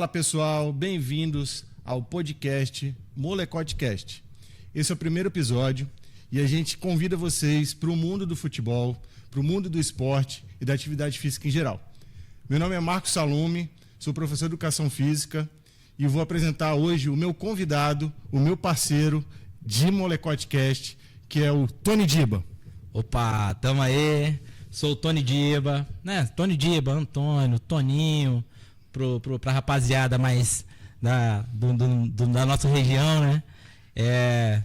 Fala pessoal, bem-vindos ao podcast Molecotecast. Esse é o primeiro episódio e a gente convida vocês para o mundo do futebol, para o mundo do esporte e da atividade física em geral. Meu nome é Marcos Salume, sou professor de Educação Física e vou apresentar hoje o meu convidado, o meu parceiro de Molecotecast, que é o Tony Diba. Opa, tamo aí, sou o Tony Diba, né? Tony Diba, Antônio, Toninho, pra rapaziada mais da nossa região, né?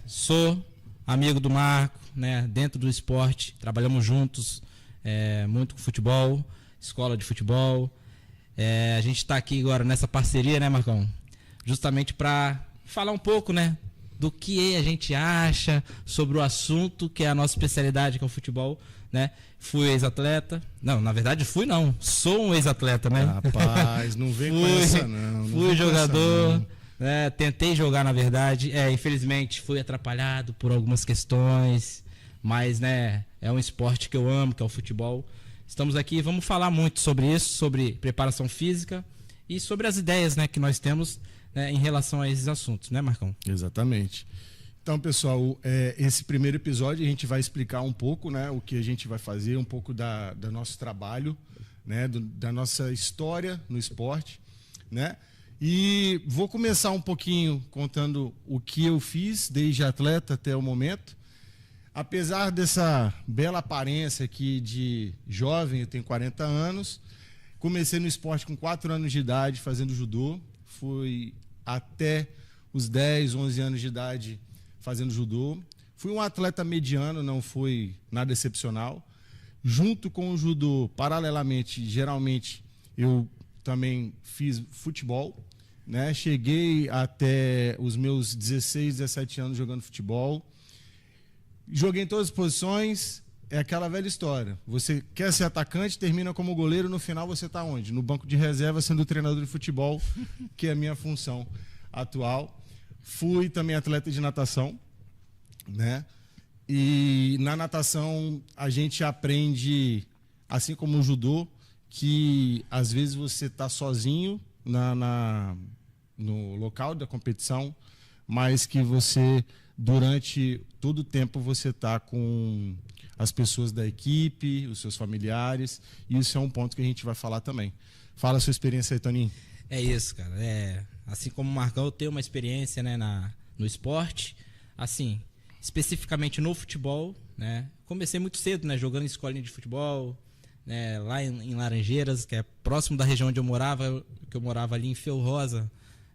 Sou amigo do Marco, né? Dentro do esporte, trabalhamos juntos, muito com futebol, escola de futebol. A gente está aqui agora nessa parceria, né, Marcão? Justamente para falar um pouco, né? Do que a gente acha sobre o assunto que é a nossa especialidade, que é o futebol, né? Fui ex-atleta. Não, na verdade não. Sou um ex-atleta, né? Rapaz, não vem com essa não. Fui jogador, né? Tentei jogar, na verdade. Infelizmente fui atrapalhado por algumas questões, mas, né, é um esporte que eu amo, que é o futebol. Estamos aqui e vamos falar muito sobre isso, sobre preparação física e sobre as ideias, né, que nós temos, né, em relação a esses assuntos, né, Marcão? Exatamente. Então, pessoal, esse primeiro episódio a gente vai explicar um pouco, né, o que a gente vai fazer, um pouco do nosso trabalho, né, da nossa história no esporte, né? E vou começar um pouquinho contando o que eu fiz desde atleta até o momento. Apesar dessa bela aparência aqui de jovem, eu tenho 40 anos, comecei no esporte com 4 anos de idade fazendo judô, fui até os 10, 11 anos de idade fazendo judô. Fui um atleta mediano, não foi nada excepcional. Junto com o judô, paralelamente, geralmente, eu também fiz futebol, né? Cheguei até os meus 16, 17 anos jogando futebol. Joguei em todas as posições, é aquela velha história. Você quer ser atacante, termina como goleiro, no final você está onde? No banco de reserva, sendo treinador de futebol, que é a minha função atual. Fui também atleta de natação, né? E na natação a gente aprende, assim como no judô, que às vezes você está sozinho no local da competição, mas que você, durante todo o tempo, você está com as pessoas da equipe, os seus familiares, e isso é um ponto que a gente vai falar também. Fala a sua experiência aí, Toninho. É isso, cara. Assim como o Marcão, eu tenho uma experiência, né, no esporte, assim, especificamente no futebol, né? Comecei muito cedo, né, jogando em escolinha de futebol, né, lá em Laranjeiras, que é próximo da região onde eu morava ali em Feu Rosa,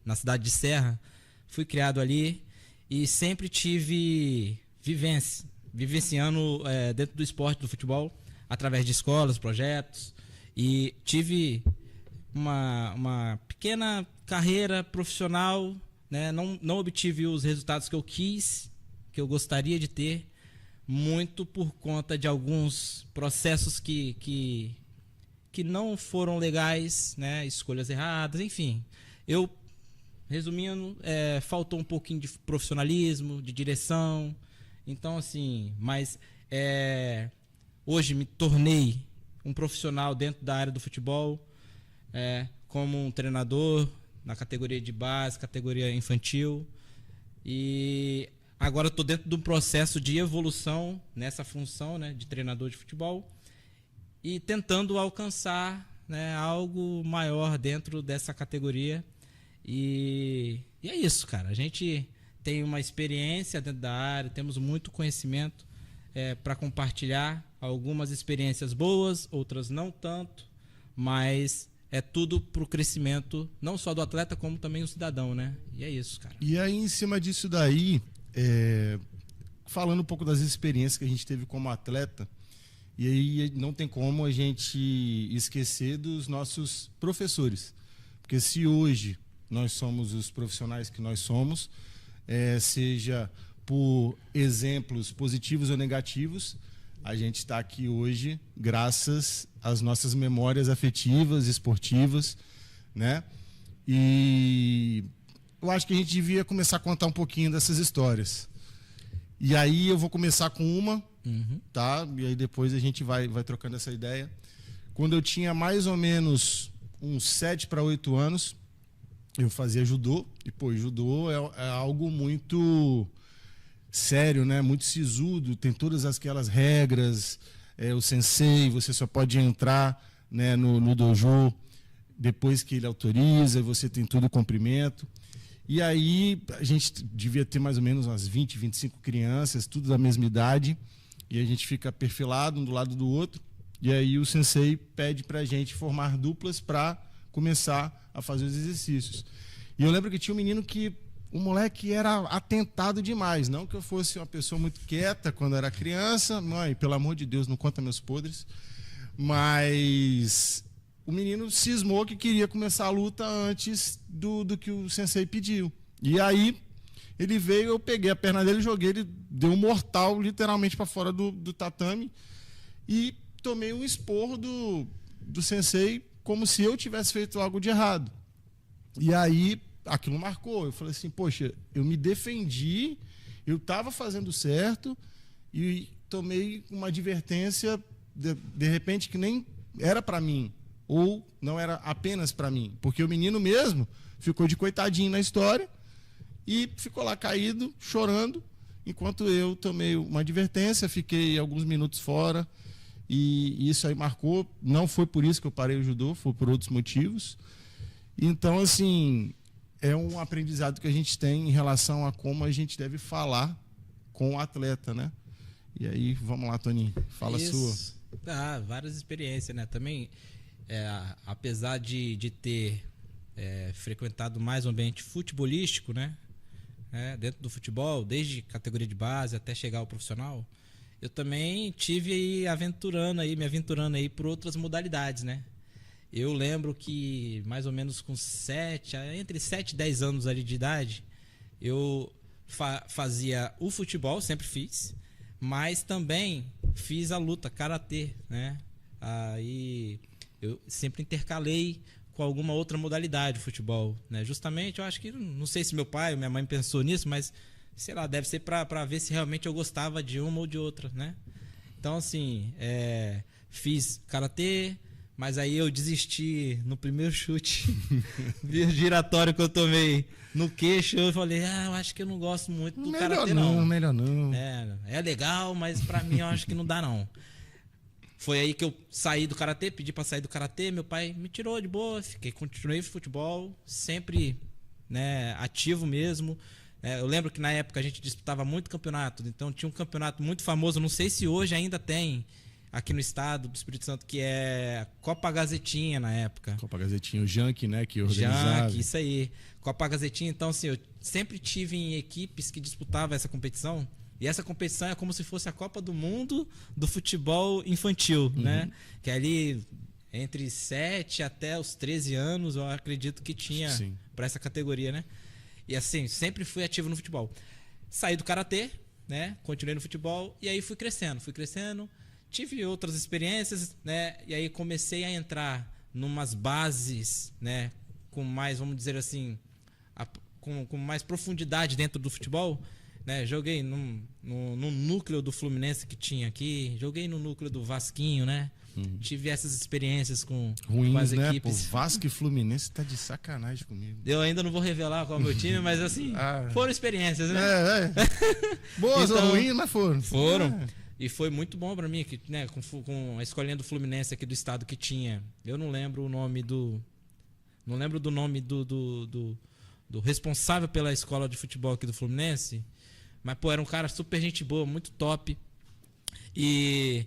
na cidade de Serra. Fui criado ali e sempre tive vivenciando dentro do esporte, do futebol, através de escolas, projetos, e tive uma pequena carreira profissional, né? Não obtive os resultados que eu quis, que eu gostaria de ter, muito por conta de alguns processos que não foram legais, né? Escolhas erradas, enfim. Resumindo, faltou um pouquinho de profissionalismo, de direção. Então, assim, mas hoje me tornei um profissional dentro da área do futebol, como um treinador na categoria de base, categoria infantil. E agora estou dentro de um processo de evolução nessa função, né, de treinador de futebol e tentando alcançar, né, algo maior dentro dessa categoria. E é isso, cara. A gente tem uma experiência dentro da área, temos muito conhecimento para compartilhar. Algumas experiências boas, outras não tanto, mas é tudo para o crescimento, não só do atleta, como também do cidadão, né? E é isso, cara. E aí, em cima disso daí, falando um pouco das experiências que a gente teve como atleta, e aí não tem como a gente esquecer dos nossos professores. Porque se hoje nós somos os profissionais que nós somos, seja por exemplos positivos ou negativos, a gente está aqui hoje graças às nossas memórias afetivas, esportivas, né? E eu acho que a gente devia começar a contar um pouquinho dessas histórias. E aí eu vou começar com uma, tá? E aí depois a gente vai trocando essa ideia. Quando eu tinha mais ou menos uns 7 para 8 anos, eu fazia judô, e pô, judô é algo muito sério, né? Muito sisudo, tem todas aquelas regras, o sensei, você só pode entrar, né, no dojo depois que ele autoriza, você tem todo o comprimento. E aí a gente devia ter mais ou menos umas 20, 25 crianças, tudo da mesma idade, e a gente fica perfilado um do lado do outro, e aí o sensei pede pra gente formar duplas para começar a fazer os exercícios. E eu lembro que tinha um menino que o moleque era atentado demais, não que eu fosse uma pessoa muito quieta quando era criança, mãe, pelo amor de Deus, não conta meus podres, mas o menino cismou que queria começar a luta antes do que o sensei pediu. E aí ele veio, eu peguei a perna dele, joguei, ele deu um mortal literalmente para fora do tatame e tomei um esporro do sensei como se eu tivesse feito algo de errado. E aí aquilo marcou. Eu falei assim, poxa, eu me defendi, eu estava fazendo certo e tomei uma advertência de repente que nem era para mim, ou não era apenas para mim, porque o menino mesmo ficou de coitadinho na história e ficou lá caído, chorando, enquanto eu tomei uma advertência, fiquei alguns minutos fora, e isso aí marcou. Não foi por isso que eu parei o judô, foi por outros motivos. Então, assim, é um aprendizado que a gente tem em relação a como a gente deve falar com o atleta, né? E aí, vamos lá, Toninho, fala a sua. Várias experiências, né? Também, apesar de ter frequentado mais o ambiente futebolístico, né? Dentro do futebol, desde categoria de base até chegar ao profissional, eu também tive me aventurando aí por outras modalidades, né? Eu lembro que mais ou menos com entre 7 e 10 anos ali de idade, eu fazia o futebol, sempre fiz, mas também fiz a luta, karatê, né? Aí eu sempre intercalei com alguma outra modalidade de futebol, né? Justamente, eu acho que, não sei se meu pai ou minha mãe pensou nisso, mas, sei lá, deve ser para ver se realmente eu gostava de uma ou de outra, né? Então, assim, fiz karatê, mas aí eu desisti no primeiro chute giratório que eu tomei no queixo. Eu falei, eu acho que eu não gosto muito do karatê, não. Melhor não. É legal, mas pra mim eu acho que não dá, não. Foi aí que eu saí do karatê, pedi pra sair do karatê, meu pai me tirou de boa, continuei no futebol, sempre, né, ativo mesmo. Eu lembro que na época a gente disputava muito campeonato, então tinha um campeonato muito famoso, não sei se hoje ainda tem, aqui no estado do Espírito Santo, que é a Copa Gazetinha na época. Copa Gazetinha, o Junk, né, que organizava. Junk, isso aí. Copa Gazetinha, então assim, eu sempre tive em equipes que disputavam essa competição, e essa competição é como se fosse a Copa do Mundo do futebol infantil, né? Que ali entre 7 até os 13 anos, eu acredito que tinha para essa categoria, né? E assim, sempre fui ativo no futebol. Saí do karatê, né? Continuei no futebol e aí fui crescendo. Tive outras experiências, né? E aí comecei a entrar numas bases, né? Com mais, vamos dizer assim, com mais profundidade dentro do futebol, né? Joguei no núcleo do Fluminense que tinha aqui, joguei no núcleo do Vasquinho, né? Tive essas experiências com as equipes. Pô, Vasco e Fluminense tá de sacanagem comigo. Eu ainda não vou revelar qual é o meu time, mas assim, foram experiências, né? Boas ou ruins, mas foram. Foram. E foi muito bom pra mim, né, com a escolinha do Fluminense aqui do estado que tinha. Eu não lembro o nome do responsável pela escola de futebol aqui do Fluminense. Mas, pô, era um cara super gente boa, muito top. E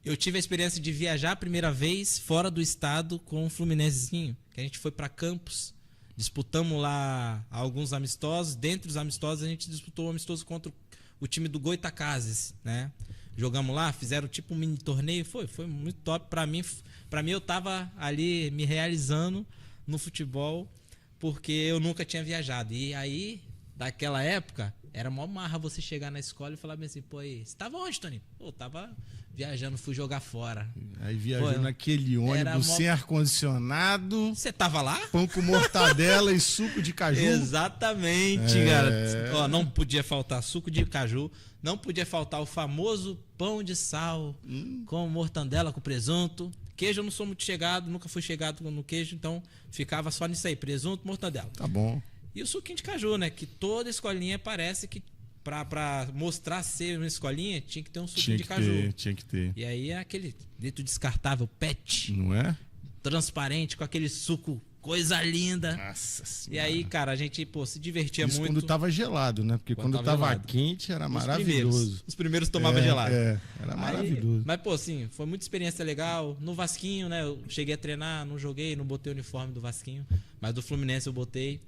eu tive a experiência de viajar a primeira vez fora do estado com o Fluminensezinho. Que a gente foi para Campos, disputamos lá alguns amistosos. Dentre os amistosos, a gente disputou um amistoso contra o time do Goitacazes, né? Jogamos lá, fizeram tipo um mini torneio. Foi muito top para mim. Para mim, eu tava ali me realizando no futebol, porque eu nunca tinha viajado. E aí, daquela época, era mó marra você chegar na escola e falar bem assim, pô, aí, você tava onde, Tony? Pô, tava viajando, fui jogar fora. Aí viajando naquele ônibus sem ar-condicionado. Você tava lá? Pão com mortadela e suco de caju. Exatamente, cara. Ó, não podia faltar suco de caju, não podia faltar o famoso pão de sal com mortandela, com presunto, Queijo eu não sou muito chegado, nunca fui chegado no queijo, então ficava só nisso aí, presunto, mortadela. Tá bom. E o suquinho de caju, né? Que toda escolinha parece que pra mostrar ser uma escolinha tinha que ter um suquinho de caju. Tinha que ter. E aí é aquele litro descartável, PET, Não é? transparente, com aquele suco, coisa linda. Nossa senhora. E aí, cara, a gente, pô, se divertia Isso muito. quando tava gelado, né? Porque quando tava gelado. quente era Os maravilhoso. Os primeiros tomava gelado. Era maravilhoso. Mas, pô, assim, foi muita experiência legal. No Vasquinho, né? Eu cheguei a treinar, não joguei, não botei o uniforme do Vasquinho. Mas do Fluminense eu botei.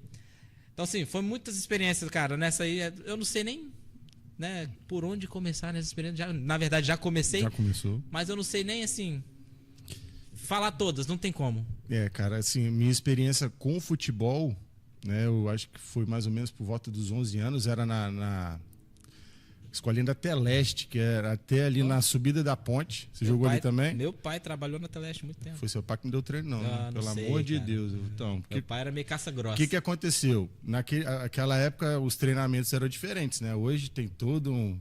Então, assim, foi muitas experiências, cara. Nessa aí, eu não sei nem, né, por onde começar nessa experiência. Na verdade, já comecei. Já começou. Mas eu não sei nem, assim, falar todas, não tem como. Cara, assim, minha experiência com o futebol, né? Eu acho que foi mais ou menos por volta dos 11 anos. Era na escolinha da Teleste, que era até ali na subida da ponte. Você jogou ali também? Meu pai trabalhou na Teleste há muito tempo. Foi seu pai que me deu treino, não. Né? Não Pelo sei, amor de cara. Deus. Então, Meu pai era meio caça grossa. o que aconteceu? Naquela época, os treinamentos eram diferentes, né? Hoje tem todo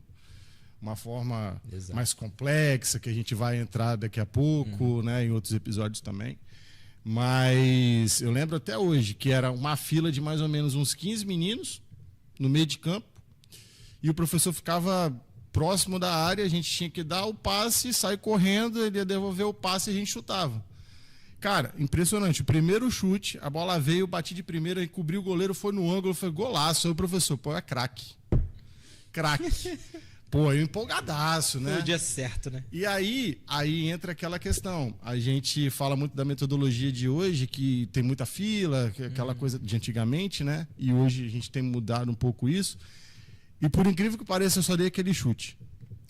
uma forma Exato. mais complexa, que a gente vai entrar daqui a pouco, né? Em outros episódios também. Mas eu lembro até hoje que era uma fila de mais ou menos uns 15 meninos no meio de campo. E o professor ficava próximo da área, a gente tinha que dar o passe, sair correndo, ele ia devolver o passe e a gente chutava. Cara, impressionante. O primeiro chute, a bola veio, eu bati de primeira e cobri o goleiro, foi no ângulo, foi golaço. Aí o professor, pô, é craque. Craque. Pô, eu empolgadaço, né? Foi o dia certo, né? E aí entra aquela questão. A gente fala muito da metodologia de hoje, que tem muita fila, aquela coisa de antigamente, né? E hoje a gente tem mudado um pouco isso. E por incrível que pareça, eu só dei aquele chute.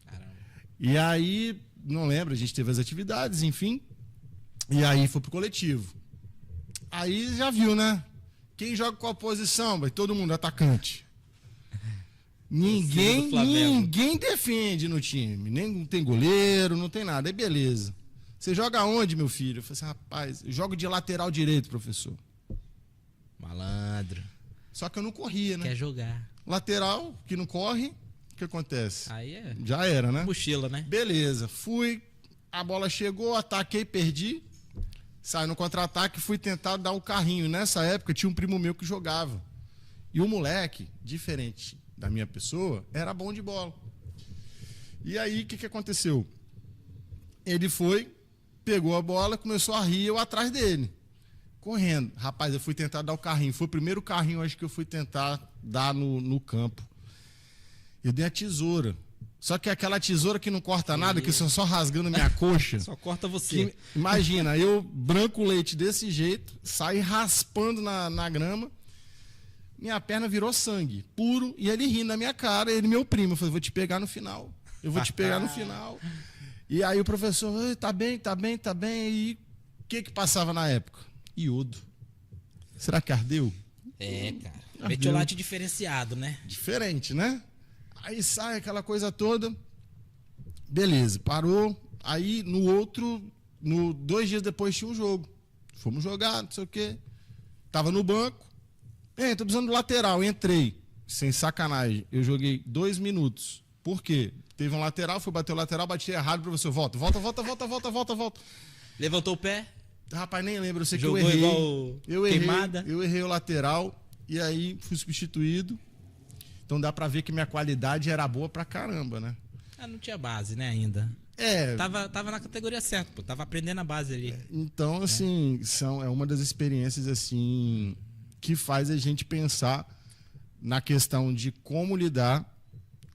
Caramba. E aí, não lembro, a gente teve as atividades, enfim. E aí foi pro coletivo. Aí já viu, né? Quem joga qual posição? Vai todo mundo atacante. Ninguém defende no time. Nem tem goleiro, não tem nada. Aí beleza. Você joga onde, meu filho? Eu falei assim, rapaz, eu jogo de lateral direito, professor. Malandro. Só que eu não corria, né? Quer jogar. Lateral, que não corre, o que acontece? Aí é Já era, né? mochila, né? Beleza, fui, a bola chegou, ataquei, perdi. Saí no contra-ataque, fui tentar dar o carrinho. Nessa época tinha um primo meu que jogava. E o moleque, diferente da minha pessoa, era bom de bola. E aí, o que aconteceu? Ele foi, pegou a bola, começou a rir, eu atrás dele. Correndo. Rapaz, eu fui tentar dar o carrinho. Foi o primeiro carrinho, acho que eu fui tentar dar no campo. Eu dei a tesoura. Só que aquela tesoura que não corta nada, que só rasgando minha coxa. Só corta você. Imagina, eu branco o leite desse jeito, saí raspando na grama, minha perna virou sangue, puro, e ele rindo na minha cara, ele meu primo. Eu falei, vou te pegar no final. Eu vou te pegar no final. E aí o professor, tá bem. E o que passava na época? Iodo. Será que ardeu? Cara. Metiolate diferenciado, né? Diferente, né? Aí sai aquela coisa toda. Beleza, parou. Aí no 2 dias depois tinha um jogo. Fomos jogar, não sei o quê. Tava no banco. Tô precisando do lateral. Entrei. Sem sacanagem. Eu joguei 2 minutos. Por quê? Teve um lateral, fui bater o lateral, bati errado, professor. Volta. Levantou o pé. Rapaz, nem lembro. Eu sei Jogou que eu errei. igual queimada. Eu errei o lateral. E aí fui substituído. Então dá pra ver que minha qualidade era boa pra caramba, né? Não tinha base, né, ainda. Tava na categoria certa, pô. Tava aprendendo a base ali. Então, assim, é uma das experiências, assim, que faz a gente pensar na questão de como lidar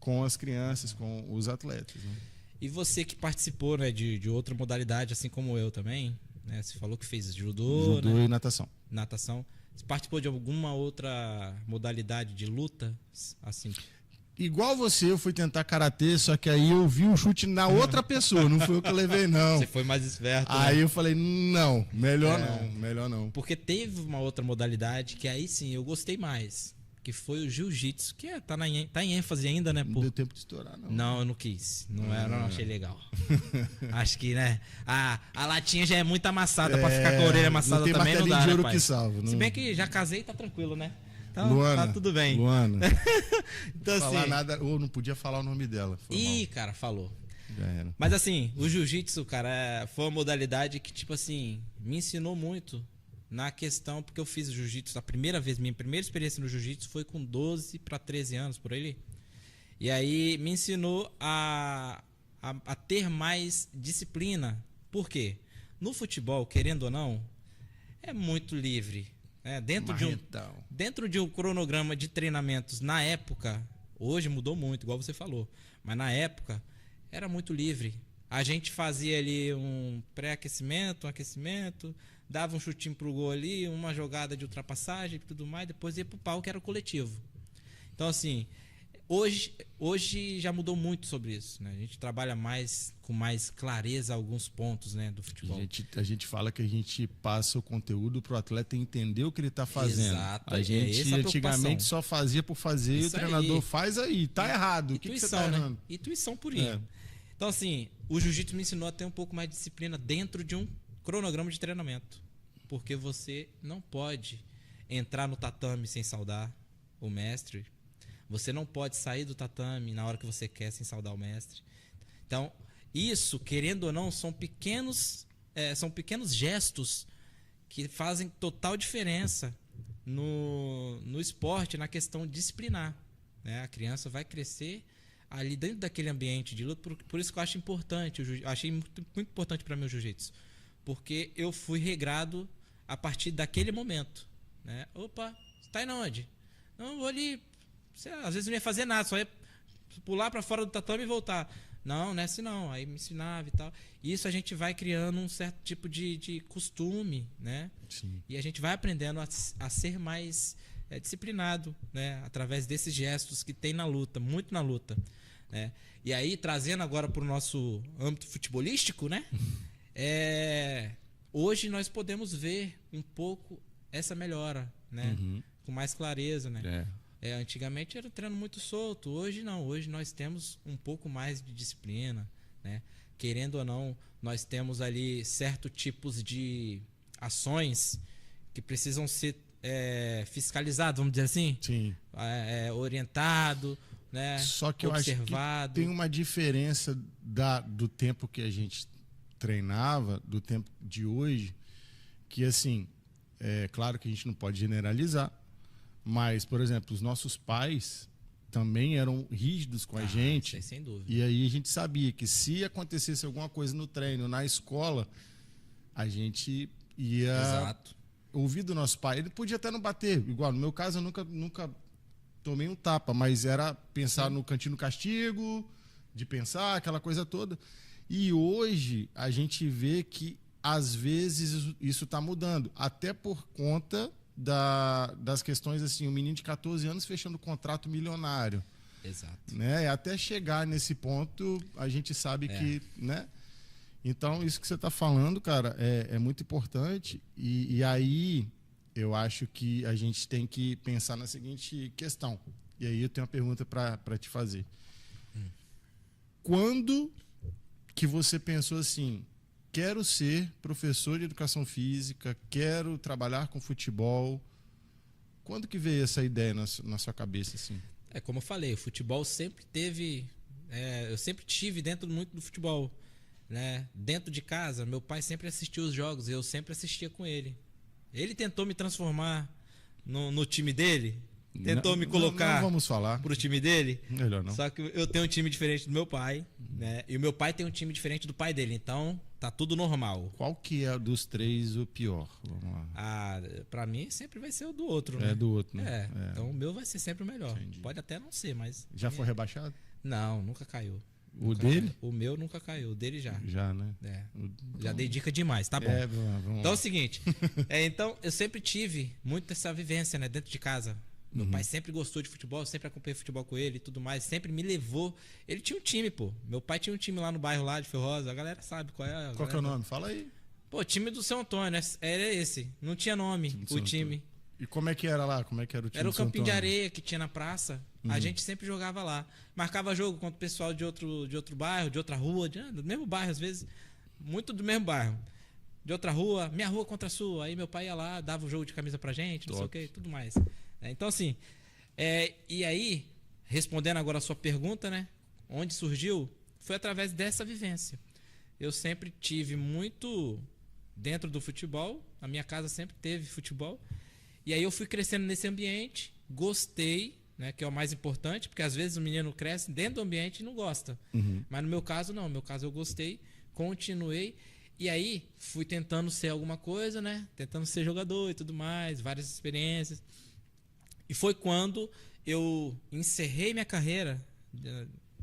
com as crianças, com os atletas, né? E você que participou, né, de outra modalidade, assim como eu também, né? Você falou que fez judô, né? E natação. Natação. Você participou de alguma outra modalidade de luta? Assim? Igual você, eu fui tentar karatê, só que aí eu vi o chute na outra pessoa, não foi eu que levei, não. Você foi mais esperto, Aí né? eu falei, não, melhor não. Porque teve uma outra modalidade que aí sim eu gostei mais, que foi o jiu-jitsu, que tá em ênfase ainda, né? Não deu tempo de estourar, não. Não, eu não quis. Não achei legal. Acho que, né? A latinha já é muito amassada pra ficar com a orelha amassada também, não dá, de né, ouro pai? que salva. Se bem que já casei, tá tranquilo, né? Então, Luana, tá tudo bem. Luana. Então, falar assim... nada, ou não podia falar o nome dela. Cara, falou. Já era. Mas assim, o jiu-jitsu, cara, foi uma modalidade que, tipo assim, me ensinou muito na questão, porque eu fiz jiu-jitsu a primeira vez, minha primeira experiência no jiu-jitsu foi com 12 para 13 anos, por aí. E aí me ensinou a ter mais disciplina. Por quê? No futebol, querendo ou não, é muito livre. Né? Dentro de um cronograma de treinamentos, na época, hoje mudou muito, igual você falou, mas na época era muito livre. A gente fazia ali um pré-aquecimento, um aquecimento, dava um chutinho pro gol ali, uma jogada de ultrapassagem e tudo mais, depois ia pro pau, que era o coletivo. Então, assim, hoje já mudou muito sobre isso, né? A gente trabalha com mais clareza alguns pontos, né, do futebol. A gente fala que a gente passa o conteúdo pro atleta entender o que ele tá fazendo. Exato. A gente antigamente só fazia por fazer isso e o treinador aí. faz aí. Tá errado. O que você tá errando? Né? Intuição purinha. Então, assim, o jiu-jitsu me ensinou a ter um pouco mais de disciplina dentro de um cronograma de treinamento. Porque você não pode entrar no tatame sem saudar o mestre. Você não pode sair do tatame na hora que você quer sem saudar o mestre. Então, isso, querendo ou não, são pequenos gestos que fazem total diferença no esporte, na questão disciplinar. Né? A criança vai crescer ali dentro daquele ambiente de luta. Por isso que eu acho importante, achei muito, muito importante para mim o jiu-jitsu. Porque eu fui regrado a partir daquele momento. Né? Opa, você tá indo onde? Não, vou ali. Você, às vezes não ia fazer nada, só ia pular para fora do tatame e voltar. Não, não é assim não. Aí me ensinava e tal. E isso a gente vai criando um certo tipo de costume, né? Sim. E a gente vai aprendendo a ser mais disciplinado, né? Através desses gestos que tem na luta, muito na luta. Né? E aí, trazendo agora para o nosso âmbito futebolístico, né? Hoje nós podemos ver um pouco essa melhora, né? Com mais clareza, né? Antigamente era um treino muito solto, hoje não, hoje nós temos um pouco mais de disciplina, né? Querendo ou não, nós temos ali certos tipos de ações que precisam ser fiscalizados, vamos dizer assim? Sim. Orientado, né? Só que observado. Eu acho que tem uma diferença do tempo que a gente treinava, do tempo de hoje, que assim, é claro que a gente não pode generalizar, mas, por exemplo, os nossos pais também eram rígidos com a gente. Sem dúvida. E aí a gente sabia que se acontecesse alguma coisa no treino, na escola, a gente ia ouvir do nosso pai. Ele podia até não bater. Igual, no meu caso, eu nunca tomei um tapa, mas era pensar no cantinho do castigo, de pensar, aquela coisa toda. E hoje a gente vê que, às vezes, isso está mudando. Até por conta das questões assim, um menino de 14 anos fechando contrato milionário. Exato. Né? Até chegar nesse ponto, a gente sabe que, né? Então, isso que você está falando, cara, é muito importante. E aí, eu acho que a gente tem que pensar na seguinte questão. E aí eu tenho uma pergunta para te fazer. Quando que você pensou assim, quero ser professor de educação física, quero trabalhar com futebol? Quando que veio essa ideia na sua cabeça, assim? Como eu falei, o futebol sempre teve... eu sempre tive dentro muito do futebol. Né? Dentro de casa, meu pai sempre assistia os jogos, eu sempre assistia com ele. Ele tentou me transformar no time dele, tentou me colocar não vamos falar pro time dele. Melhor não. Só que eu tenho um time diferente do meu pai, né? E o meu pai tem um time diferente do pai dele, então tá tudo normal. Qual que é dos três o pior? Vamos lá. Pra mim sempre vai ser o do outro, né? Do outro, né? Então o meu vai ser sempre o melhor. Entendi. Pode até não ser, mas... Já foi rebaixado? Não, nunca caiu. O dele? O meu nunca caiu, o dele já. Já, né? Já dei dica demais, tá bom. Vamos então é o seguinte, então eu sempre tive muito essa vivência, né, dentro de casa. Meu pai sempre gostou de futebol, sempre acompanhei futebol com ele e tudo mais, sempre me levou. Ele tinha um time, pô. Meu pai tinha um time lá no bairro lá de Ferrosa, a galera sabe qual é. Qual que é o nome? Fala aí. Pô, time do São Antônio, era esse. Não tinha nome, o time. E como é que era lá? Como é que era o time? Era o campinho de areia que tinha na praça. A gente sempre jogava lá. Marcava jogo contra o pessoal de outro bairro, de outra rua, do mesmo bairro às vezes. Muito do mesmo bairro. De outra rua, minha rua contra a sua. Aí meu pai ia lá, dava o jogo de camisa pra gente, não sei o que, tudo mais. Então assim, e aí, respondendo agora a sua pergunta, né? Onde surgiu? foi através dessa vivência. Eu sempre tive muito dentro do futebol, a minha casa sempre teve futebol, e aí eu fui crescendo nesse ambiente, gostei, né, que é o mais importante, porque às vezes o menino cresce dentro do ambiente e não gosta. Mas no meu caso não, no meu caso eu gostei, continuei, e aí fui tentando ser alguma coisa, né, tentando ser jogador e tudo mais, várias experiências. E foi quando eu encerrei minha carreira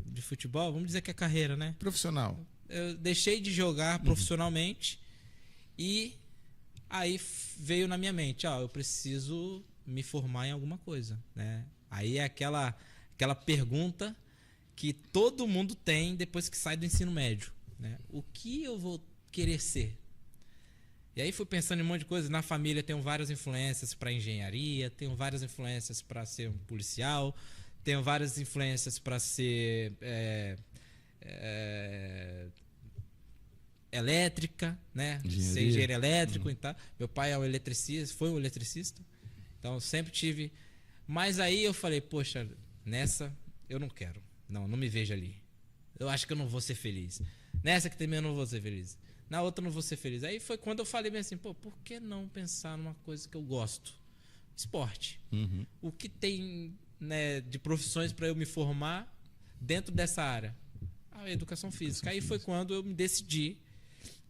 de futebol, vamos dizer que é carreira, né? Profissional. Eu deixei de jogar profissionalmente e aí veio na minha mente, eu preciso me formar em alguma coisa, né? Aí é aquela pergunta que todo mundo tem depois que sai do ensino médio, né? O que eu vou querer ser? E aí fui pensando em um monte de coisa. Na família tenho várias influências para engenharia, tenho várias influências para ser um policial, tenho várias influências para ser elétrica, né? Ser engenheiro elétrico e tal. Meu pai é um eletricista, foi um eletricista. Então sempre tive. Mas aí eu falei, poxa, nessa eu não quero. Não me vejo ali. Eu acho que eu não vou ser feliz. Nessa que também eu não vou ser feliz. Na outra eu não vou ser feliz. Aí foi quando eu falei bem assim, por que não pensar numa coisa que eu gosto? Esporte. O que tem, né, de profissões para eu me formar dentro dessa área? A educação física. Aí foi quando eu me decidi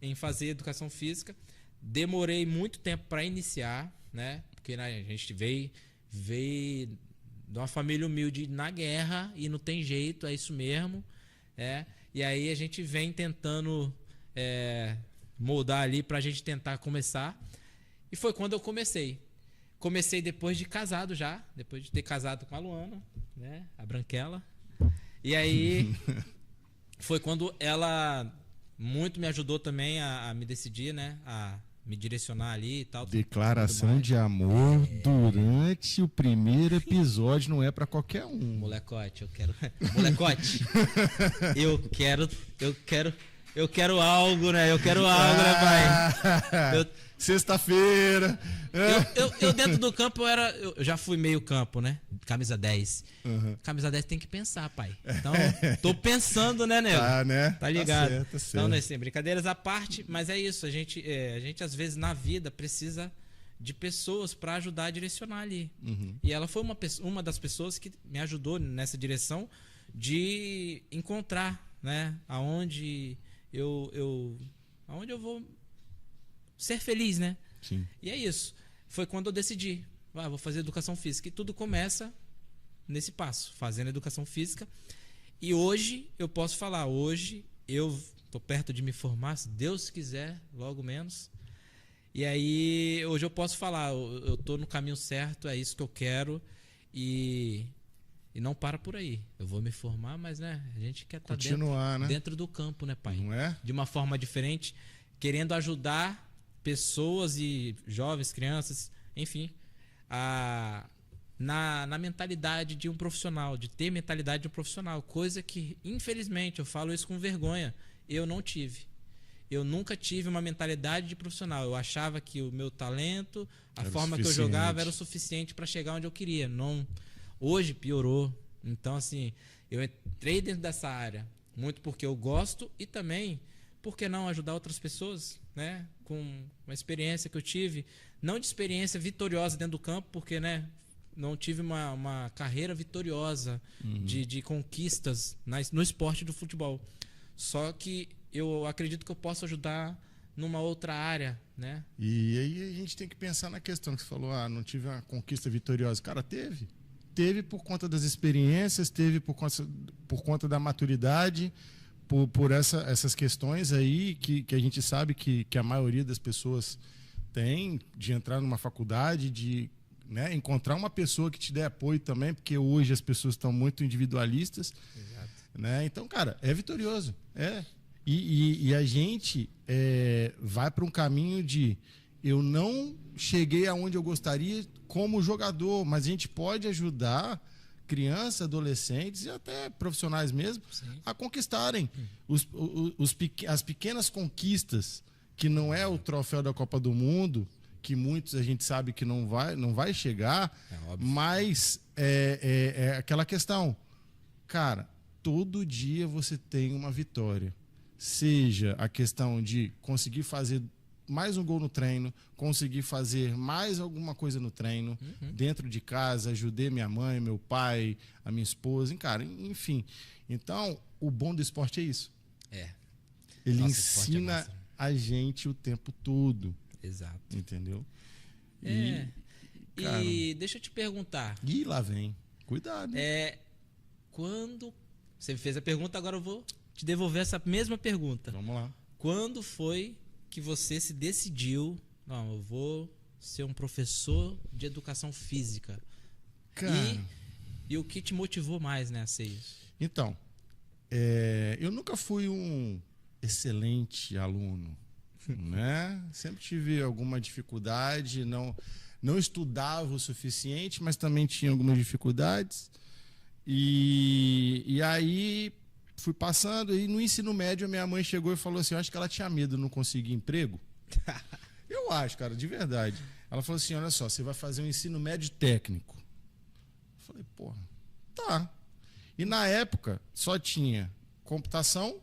em fazer educação física. Demorei muito tempo para iniciar, né? Porque a gente veio de uma família humilde na guerra e não tem jeito, é isso mesmo. E aí a gente vem tentando moldar ali pra gente tentar começar. E foi quando eu comecei. Comecei depois de casado já, depois de ter casado com a Luana, né? A Branquela. E aí foi quando ela muito me ajudou também a me decidir, né? A me direcionar ali e tal. Declaração de amor durante o primeiro episódio não é pra qualquer um. Molecote, eu quero. Molecote, eu quero algo, né? Eu quero algo, né, pai? Sexta-feira. Eu dentro do campo eu já fui meio campo, né? Camisa 10. Camisa 10 tem que pensar, pai. Então, tô pensando, né, nego? Né? Tá ligado? Tá certo. Então, né, assim, brincadeiras à parte, mas é isso. A gente às vezes, na vida, precisa de pessoas para ajudar a direcionar ali. E ela foi uma das pessoas que me ajudou nessa direção de encontrar, né? Aonde eu vou ser feliz, né? Sim. E é isso. Foi quando eu decidi, vou fazer educação física. E tudo começa nesse passo, fazendo educação física. E hoje eu posso falar, hoje eu tô perto de me formar, se Deus quiser, logo menos. E aí hoje eu posso falar, eu tô no caminho certo, é isso que eu quero e não para por aí. Eu vou me formar, mas né, a gente quer estar dentro do campo, né, pai? Não é? De uma forma diferente, querendo ajudar pessoas e jovens, crianças, enfim, na mentalidade de um profissional, de ter mentalidade de um profissional, coisa que, infelizmente, eu falo isso com vergonha, eu não tive. Eu nunca tive uma mentalidade de profissional. Eu achava que o meu talento, a forma que eu jogava era o suficiente para chegar onde eu queria. Não, hoje piorou. Então, assim, eu entrei dentro dessa área muito porque eu gosto e também, por que não ajudar outras pessoas, né? Com uma experiência que eu tive, não de experiência vitoriosa dentro do campo, porque, né, não tive uma carreira vitoriosa de conquistas no esporte do futebol. Só que eu acredito que eu posso ajudar numa outra área, né? E aí a gente tem que pensar na questão que você falou, não tive uma conquista vitoriosa. Cara, teve. Teve por conta das experiências, teve por conta da maturidade, por essas questões aí que a gente sabe que a maioria das pessoas tem, de entrar numa faculdade, de, né, encontrar uma pessoa que te dê apoio também, porque hoje as pessoas estão muito individualistas. Exato. Né? Então, cara, é vitorioso. E a gente vai para um caminho de eu não cheguei aonde eu gostaria como jogador, mas a gente pode ajudar crianças, adolescentes e até profissionais mesmo, sim, a conquistarem as pequenas conquistas, que não é o troféu da Copa do Mundo, que muitos a gente sabe que não vai chegar, mas é aquela questão, cara, todo dia você tem uma vitória. Seja a questão de conseguir fazer mais um gol no treino, conseguir fazer mais alguma coisa no treino, dentro de casa, ajudei minha mãe, meu pai, a minha esposa, cara, enfim. Então, o bom do esporte é isso. Ele Nossa, ensina a gente o tempo todo. Exato. Entendeu? Cara, e deixa eu te perguntar. Ih, lá vem. Cuidado. Quando... Você fez a pergunta, agora eu vou te devolver essa mesma pergunta. Vamos lá. Quando foi que você se decidiu, não, eu vou ser um professor de educação física? Cara... E o que te motivou mais, né, a ser isso? Então, eu nunca fui um excelente aluno, né? Sempre tive alguma dificuldade, não estudava o suficiente, mas também tinha algumas dificuldades. E aí fui passando, e no ensino médio a minha mãe chegou e falou assim, eu acho que ela tinha medo de não conseguir emprego. Eu acho, cara, de verdade. Ela falou assim, olha só, você vai fazer um ensino médio técnico. Eu falei, porra, tá. E na época só tinha computação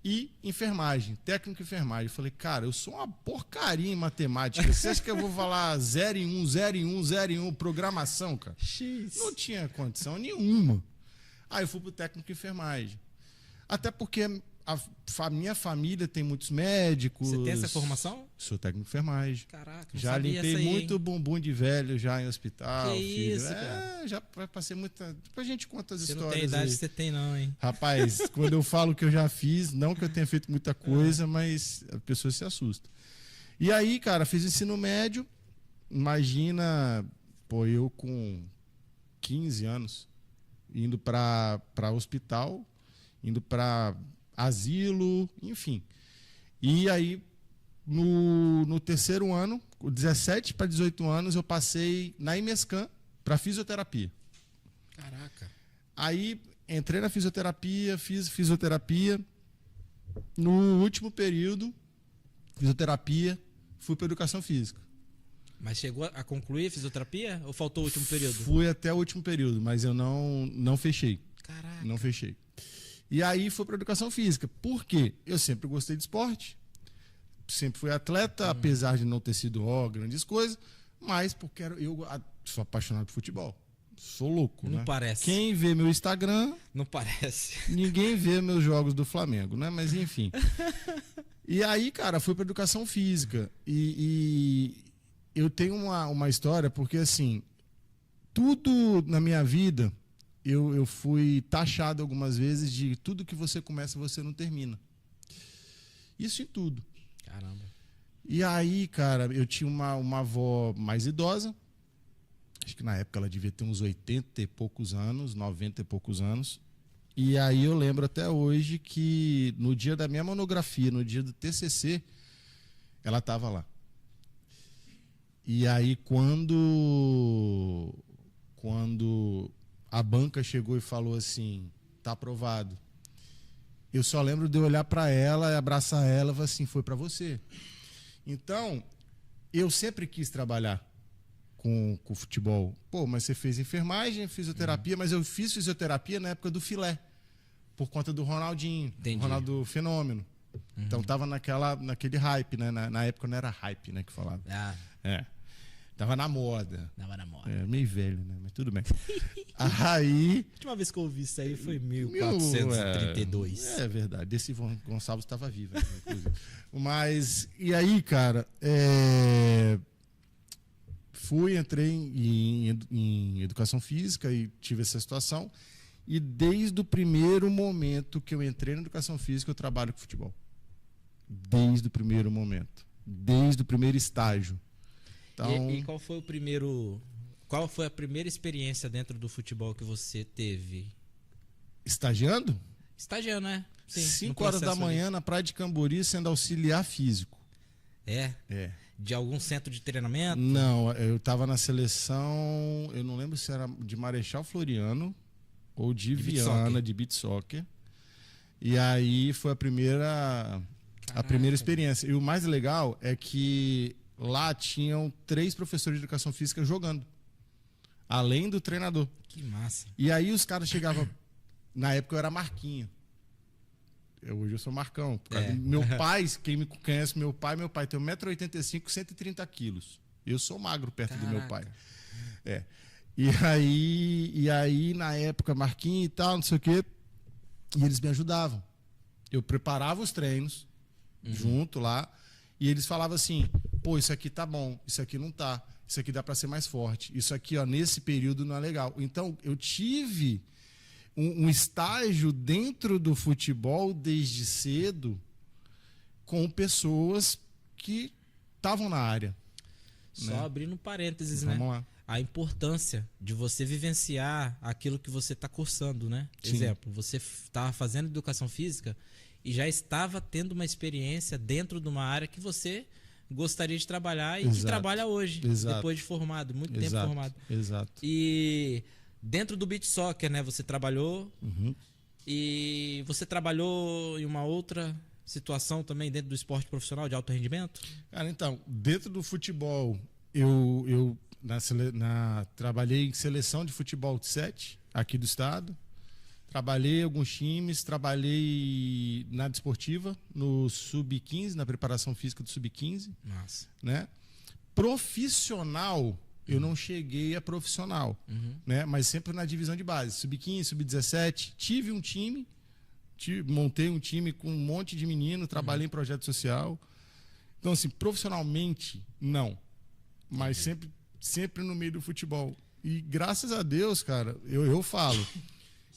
e enfermagem, técnico e enfermagem. Eu falei, cara, eu sou uma porcaria em matemática. Você acha que eu vou falar 0 em 1, 0 em 1, 0 em 1, programação, cara? X. Não tinha condição nenhuma. Aí eu fui pro técnico e enfermagem. Até porque a minha família tem muitos médicos. Você tem essa formação? Sou técnico de enfermagem. Caraca, não já sabia limpei essa aí, muito hein? bumbum de velho já em hospital. Que filho. isso, cara? Já passei muita... Depois a gente conta as Você histórias. não tem a idade aí. que você tem, não, hein? Rapaz, quando eu falo que eu já fiz, não que eu tenha feito muita coisa, mas a pessoa se assusta. E aí, cara, fiz ensino médio. Imagina, pô, eu com 15 anos, indo para hospital, indo para asilo, enfim. E aí, no terceiro ano, com 17 para 18 anos, eu passei na Imescan para fisioterapia. Caraca. Aí entrei na fisioterapia, fiz fisioterapia. No último período, fisioterapia, fui para educação física. Mas chegou a concluir a fisioterapia ou faltou o último período? Fui até o último período, mas eu não fechei. Caraca. Não fechei. E aí fui para educação física. Por quê? Eu sempre gostei de esporte. Sempre fui atleta, apesar de não ter sido grandes coisas, mas porque eu sou apaixonado por futebol. Sou louco, Não né? parece. Quem vê meu Instagram... Não parece. Ninguém vê meus jogos do Flamengo, né? Mas enfim. E aí, cara, fui para educação física. E eu tenho uma história, porque assim, tudo na minha vida, eu fui taxado algumas vezes de tudo que você começa, você não termina. Isso em tudo. Caramba. E aí, cara, eu tinha uma avó mais idosa. Acho que na época ela devia ter uns 80 e poucos anos, 90 e poucos anos. E aí eu lembro até hoje que no dia da minha monografia, no dia do TCC, ela estava lá. E aí quando a banca chegou e falou assim, tá aprovado. Eu só lembro de eu olhar para ela, abraçar ela e falar assim, foi para você. Então, eu sempre quis trabalhar com futebol. Pô, mas você fez enfermagem, fisioterapia, mas eu fiz fisioterapia na época do filé, por conta do Ronaldinho, Entendi. Ronaldo Fenômeno. Então tava naquele hype, né? Na época não era hype, né, que falava. Tava na moda. Tava na moda. Meio velho, né? Mas tudo bem. Aí... A última vez que eu ouvi isso aí foi 1432. É verdade. Desse Gonçalves estava vivo, inclusive. Mas, e aí, cara, entrei em educação física e tive essa situação. E desde o primeiro momento que eu entrei na educação física, eu trabalho com futebol. Desde o primeiro momento. Desde o primeiro estágio. Então, E qual foi a primeira experiência dentro do futebol que você teve? estagiando? Estagiando, né? Sim, 5 horas da manhã na Praia de Cambori, sendo auxiliar físico. É? É. De algum centro de treinamento? Não, eu estava na seleção, eu não lembro se era de Marechal Floriano ou de Viana, de beach soccer. E aí foi a primeira experiência. E o mais legal é que lá tinham 3 professores de educação física jogando, além do treinador. Que massa. E aí os caras chegavam, Na época eu era Marquinho. Hoje eu sou Marcão. Meu pai, quem me conhece, meu pai tem 1,85 m, 130 quilos. Eu sou magro perto do meu pai. E aí, na época, Marquinho e tal, não sei o quê, e eles me ajudavam. Eu preparava os treinos junto lá, e eles falavam assim, pô, isso aqui tá bom, isso aqui não tá, isso aqui dá para ser mais forte, isso aqui, ó, nesse período não é legal. Então, eu tive um estágio dentro do futebol desde cedo com pessoas que estavam na área. Só abrindo parênteses, Vamos lá. A importância de você vivenciar aquilo que você está cursando, né? Sim. Exemplo, você estava fazendo educação física e já estava tendo uma experiência dentro de uma área que você gostaria de trabalhar e que trabalha hoje, depois de formado, muito tempo formado. Exato. E dentro do beach soccer, né? Você trabalhou e você trabalhou em uma outra situação também dentro do esporte profissional de alto rendimento? Cara, então, dentro do futebol, eu trabalhei em seleção de futebol de 7 aqui do estado. Trabalhei em alguns times, trabalhei na desportiva, no sub-15, na preparação física do sub-15. Nossa. Né? Profissional, eu não cheguei a profissional, né? Mas sempre na divisão de base, sub-15, sub-17. Tive um time, montei um time com um monte de menino, trabalhei em projeto social. Então, assim, profissionalmente, não. Mas sempre no meio do futebol. E graças a Deus, cara, eu falo,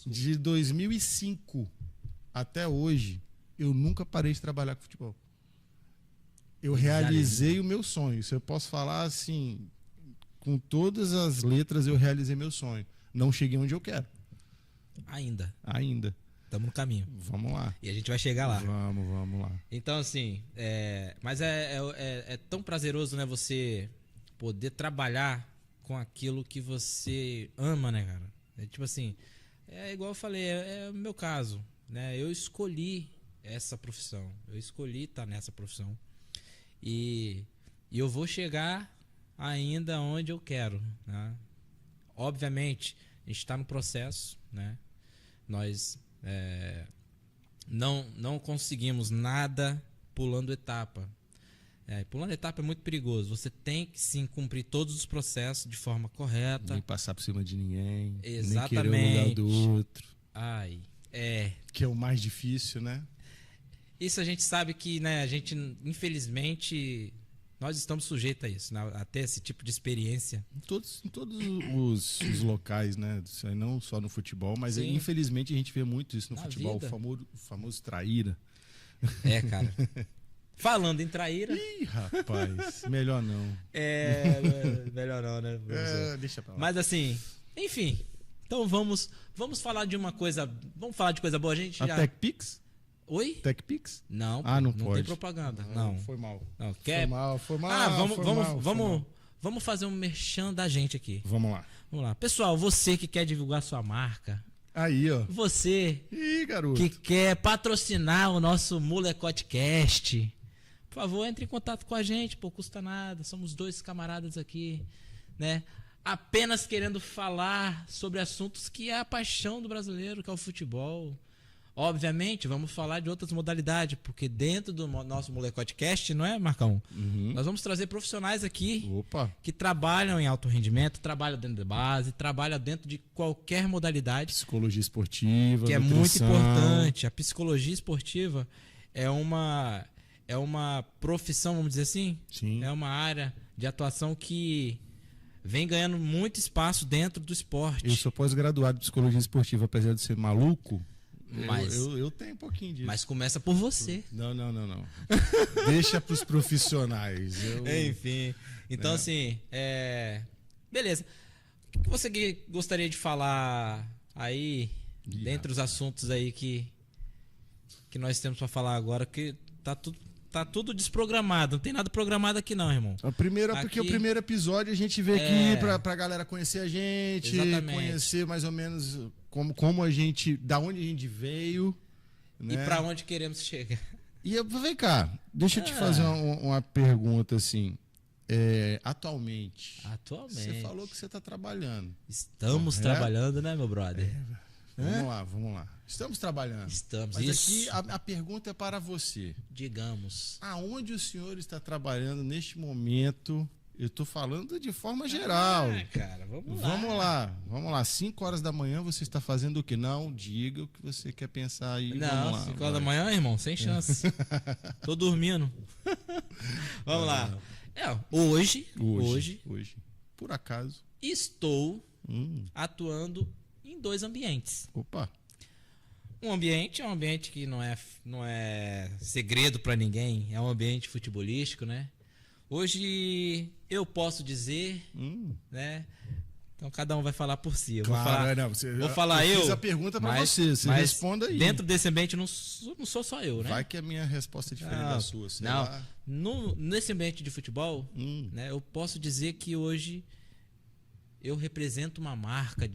de 2005 até hoje, eu nunca parei de trabalhar com futebol. Eu realizei o meu sonho. Isso eu posso falar assim, com todas as letras, eu realizei meu sonho. Não cheguei onde eu quero. Ainda. Estamos no caminho. Vamos lá. E a gente vai chegar lá. Vamos lá. Então, assim, mas é tão prazeroso, né, você poder trabalhar com aquilo que você ama, né, cara? É tipo assim, é igual eu falei, é o meu caso, né? Eu escolhi essa profissão, eu escolhi estar nessa profissão. E eu vou chegar ainda onde eu quero, né? Obviamente, a gente está no processo, né? Nós não conseguimos nada pulando etapa. Pulando etapa é muito perigoso. Você tem que sim cumprir todos os processos de forma correta. Nem passar por cima de ninguém. Exatamente. Nem querer o lugar do outro. Que é o mais difícil, né? Isso a gente sabe que, né, a gente, infelizmente, nós estamos sujeitos a isso, né, a ter esse tipo de experiência. Em todos os locais, né? Não só no futebol, mas infelizmente a gente vê muito isso no futebol. O famoso traíra. Cara. Falando em traíra... Ih, rapaz, melhor não. Melhor não, né? Deixa pra lá. Mas assim, enfim. Então vamos falar de uma coisa... Vamos falar de coisa boa, gente? TechPix? Oi? TechPix? Não, não pode. Tem propaganda. Não. Foi mal. Não, Foi mal. Vamos fazer um merchan da gente aqui. Vamos lá. Pessoal, você que quer divulgar sua marca... Aí, ó. Você garoto, que quer patrocinar o nosso Molecodcast, por favor, entre em contato com a gente, pô, custa nada. Somos dois camaradas aqui, né? Apenas querendo falar sobre assuntos que é a paixão do brasileiro, que é o futebol. Obviamente, vamos falar de outras modalidades, porque dentro do nosso Molecodcast, não é, Marcão? Nós vamos trazer profissionais aqui que trabalham em alto rendimento, trabalham dentro da base, trabalham dentro de qualquer modalidade. Psicologia esportiva, que nutrição. É muito importante. A psicologia esportiva é uma profissão, vamos dizer assim? Sim. É uma área de atuação que vem ganhando muito espaço dentro do esporte. Eu sou pós-graduado em psicologia esportiva, apesar de ser maluco. Mas, eu tenho um pouquinho disso. Mas começa por você. Não. Deixa pros profissionais. Enfim. Então, assim, beleza. O que você gostaria de falar aí, dentre os assuntos aí que nós temos para falar agora, que tá tudo desprogramado. Não tem nada programado aqui não, irmão. Porque o primeiro episódio a gente veio aqui pra galera conhecer a gente. Exatamente. Conhecer mais ou menos como a gente, da onde a gente veio, né? E pra onde queremos chegar. E vem cá, deixa eu te fazer uma pergunta assim. Atualmente. Atualmente. Você falou que você tá trabalhando. Estamos trabalhando, né, meu brother? Vamos lá. Estamos trabalhando. Estamos. Mas Isso. aqui a pergunta é para você. Digamos. Aonde o senhor está trabalhando neste momento? Eu estou falando de forma geral. Cara, vamos Vamos lá. 5 horas da manhã você está fazendo o que? Não, diga o que você quer pensar aí. Não, 5 horas da manhã, irmão, sem chance. Tô dormindo. Vamos lá. Hoje, por acaso, estou atuando em 2 ambientes. Opa. Um ambiente é um ambiente que não é segredo para ninguém, é um ambiente futebolístico, né? Hoje eu posso dizer, né? Então cada um vai falar por si. Eu vou falar eu. Fiz a pergunta para você responda aí. Dentro desse ambiente não sou só eu, né? Vai que a minha resposta é diferente da sua. Nesse ambiente de futebol, né? Eu posso dizer que hoje eu represento uma marca,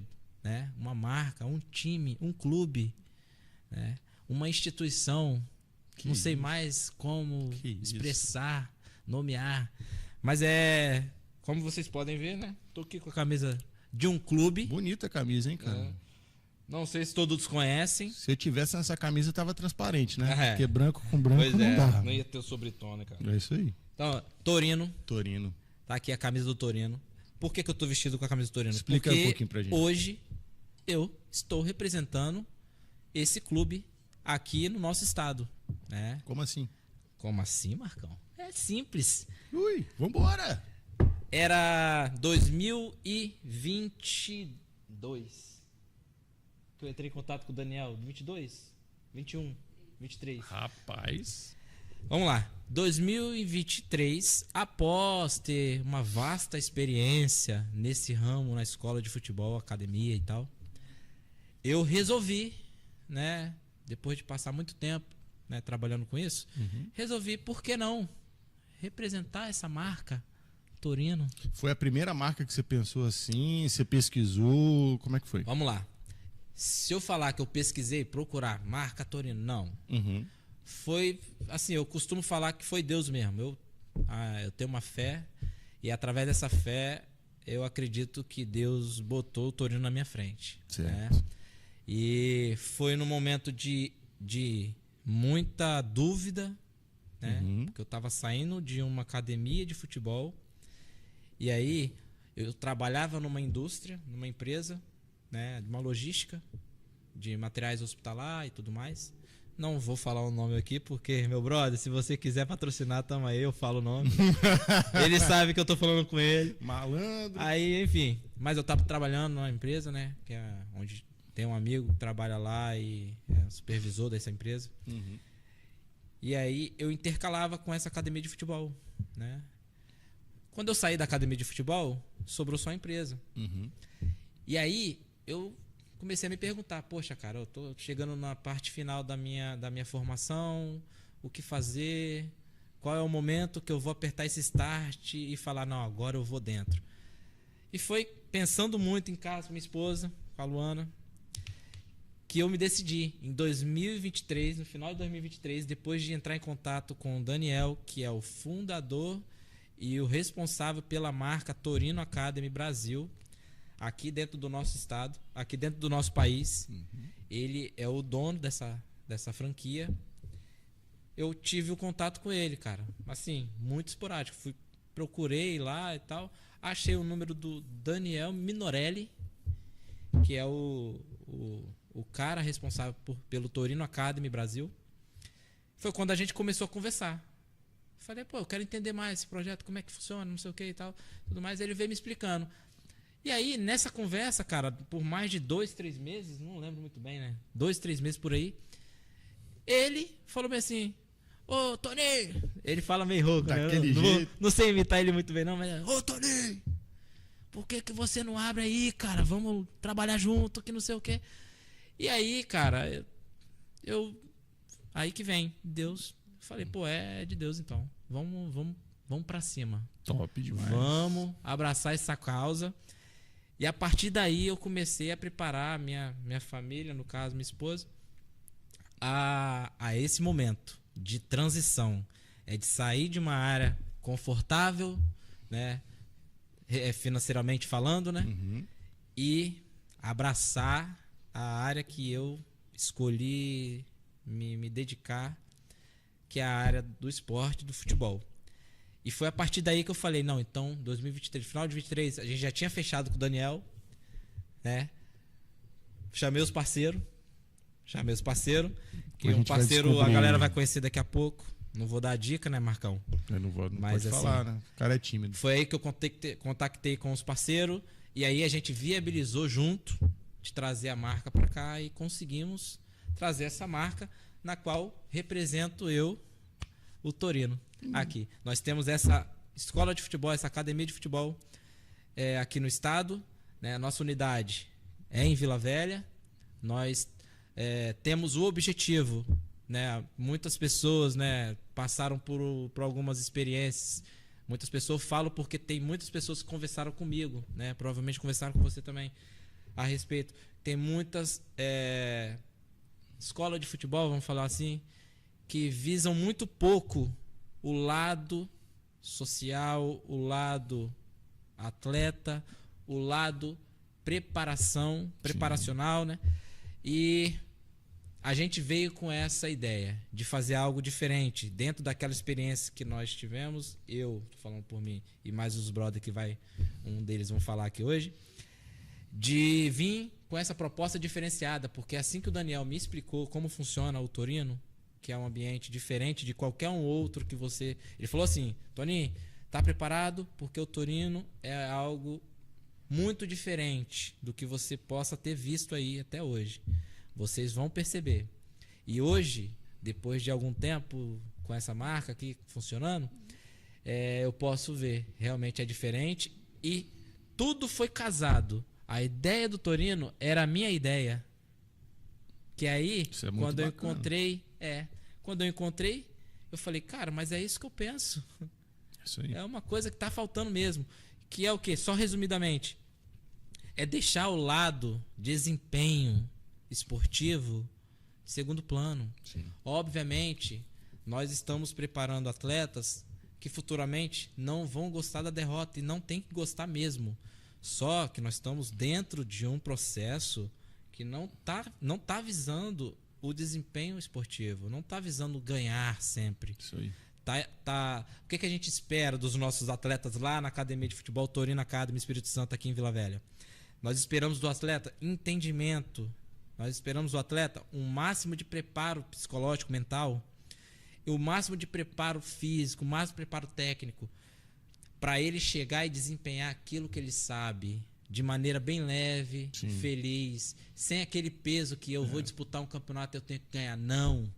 né? Uma marca, um time, um clube, né? Uma instituição. Não sei mais como expressar, nomear, mas como vocês podem ver, né? Tô aqui com a camisa de um clube. Bonita a camisa, hein, cara? Não sei se todos conhecem. Se eu tivesse nessa camisa, tava transparente, né? Porque branco com branco pois não dá. Não ia ter o sobretom, né, cara? É isso aí. Então, Torino. Tá aqui a camisa do Torino. Por que eu tô vestido com a camisa do Torino? Explica Porque um pouquinho pra gente. Hoje eu estou representando esse clube aqui no nosso estado, né? Como assim? Como assim, Marcão? É simples. Vambora! Era 2022 que eu entrei em contato com o Daniel. 22? 21? 23? Rapaz. Vamos lá. 2023, após ter uma vasta experiência nesse ramo, na escola de futebol, academia e tal, eu resolvi, né, depois de passar muito tempo, né, trabalhando com isso, resolvi, por que não representar essa marca Torino? Foi a primeira marca que você pensou assim? Você pesquisou? Como é que foi? Vamos lá. Se eu falar que eu pesquisei, procurar marca Torino, não. Foi assim, eu costumo falar que foi Deus mesmo. Eu tenho uma fé e através dessa fé eu acredito que Deus botou o Torino na minha frente. Né? E foi num momento de muita dúvida, né? Porque eu estava saindo de uma academia de futebol e aí eu trabalhava numa indústria, numa empresa, né, de uma logística de materiais hospitalar e tudo mais. Não vou falar o nome aqui porque, meu brother, se você quiser patrocinar, tamo aí, eu falo o nome. Ele sabe que eu tô falando com ele. Malandro. Aí, enfim, mas eu tava trabalhando numa empresa, né, que é onde tem um amigo que trabalha lá e é supervisor dessa empresa. E aí eu intercalava com essa academia de futebol, né? Quando eu saí da academia de futebol, sobrou só a empresa. E aí eu comecei a me perguntar, poxa, cara, eu tô chegando na parte final da minha formação, o que fazer, qual é o momento que eu vou apertar esse start e falar, não, agora eu vou dentro. E foi pensando muito em casa com minha esposa, com a Luana, que eu me decidi em 2023, no final de 2023, depois de entrar em contato com o Daniel, que é o fundador e o responsável pela marca Torino Academy Brasil, aqui dentro do nosso estado, aqui dentro do nosso país. Ele é o dono dessa franquia. Eu tive o contato com ele, cara, assim, muito esporádico. Procurei lá e tal, achei o número do Daniel Minorelli, que é o cara responsável pelo Torino Academy Brasil. Foi quando a gente começou a conversar. Falei, pô, eu quero entender mais esse projeto, como é que funciona, não sei o que e tal, tudo mais. Ele veio me explicando. E aí, nessa conversa, cara, por mais de 2, 3 meses, não lembro muito bem, né? 2, 3 meses por aí, ele falou bem assim, ô, Toninho! Ele fala meio rouco, né? Não sei imitar ele muito bem, não, mas ô, Toninho! Por que você não abre aí, cara? Vamos trabalhar junto, que não sei o quê. E aí, cara, aí que vem, Deus. Falei, pô, é de Deus então. Vamos pra cima. Top demais. Vamos abraçar essa causa. E a partir daí eu comecei a preparar minha família, no caso minha esposa, a esse momento de transição. É de sair de uma área confortável, né, financeiramente falando, né, e abraçar a área que eu escolhi me dedicar, que é a área do esporte, do futebol. E foi a partir daí que eu falei, não, então 2023, final de 2023, a gente já tinha fechado com o Daniel, né? Chamei os parceiros, que um parceiro a galera vai conhecer daqui a pouco. Não vou dar a dica, né, Marcão? Eu não vou, não mas pode assim, falar, né? O cara é tímido. Foi aí que eu contactei com os parceiros e aí a gente viabilizou junto de trazer a marca para cá e conseguimos trazer essa marca na qual represento eu, o Torino, aqui. Nós temos essa escola de futebol, essa academia de futebol aqui no estado, né? A nossa unidade é em Vila Velha. Nós temos o objetivo, né? Muitas pessoas, né, passaram por algumas experiências. Muitas pessoas falam porque tem muitas pessoas que conversaram comigo, né? Provavelmente conversaram com você também a respeito. Tem muitas escolas de futebol, vamos falar assim, que visam muito pouco o lado social, o lado atleta, o lado preparacional, né? E a gente veio com essa ideia de fazer algo diferente dentro daquela experiência que nós tivemos. Eu, tô falando por mim, e mais os brothers um deles vão falar aqui hoje, de vir com essa proposta diferenciada, porque assim que o Daniel me explicou como funciona o Torino, que é um ambiente diferente de qualquer um outro que você... Ele falou assim, Toninho, tá preparado? Porque o Torino é algo muito diferente do que você possa ter visto aí até hoje. Vocês vão perceber. E hoje, depois de algum tempo com essa marca aqui funcionando, eu posso ver, realmente é diferente e tudo foi casado. A ideia do Torino era a minha ideia. Que aí, quando eu encontrei, eu falei, cara, mas é isso que eu penso. Isso aí. É uma coisa que tá faltando mesmo. Que é o quê? Só resumidamente. É deixar o lado desempenho esportivo em segundo plano. Sim. Obviamente, nós estamos preparando atletas que futuramente não vão gostar da derrota e não tem que gostar mesmo. Só que nós estamos dentro de um processo que não tá visando o desempenho esportivo, não tá visando ganhar sempre. Isso aí. O que a gente espera dos nossos atletas lá na Academia de Futebol Torino Academy Espírito Santo aqui em Vila Velha? Nós esperamos do atleta entendimento, nós esperamos do atleta um máximo de preparo psicológico, mental, e o máximo de preparo físico, o máximo de preparo técnico, para ele chegar e desempenhar aquilo que ele sabe de maneira bem leve, Sim. feliz, sem aquele peso que eu vou disputar um campeonato e eu tenho que ganhar. Não,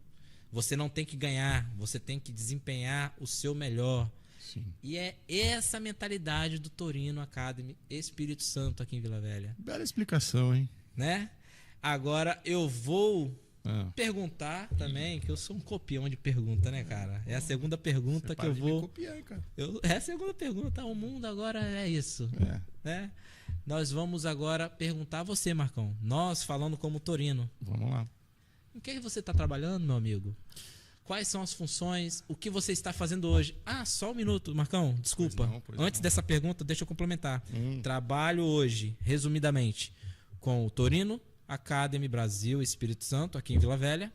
você não tem que ganhar, você tem que desempenhar o seu melhor. Sim. E é essa mentalidade do Torino Academy Espírito Santo aqui em Vila Velha. Bela explicação, hein? Né? Agora eu vou perguntar também, que eu sou um copião de pergunta, né, cara? É a segunda pergunta que eu vou... copiar, cara. É a segunda pergunta. O mundo agora é isso. Né? Nós vamos agora perguntar a você, Marcão. Nós falando como Torino. Vamos lá. Em que você está trabalhando, meu amigo? Quais são as funções? O que você está fazendo hoje? Só um minuto, Marcão. Desculpa. Antes dessa pergunta, deixa eu complementar. Trabalho hoje, resumidamente, com o Torino Academy Brasil Espírito Santo, aqui em Vila Velha.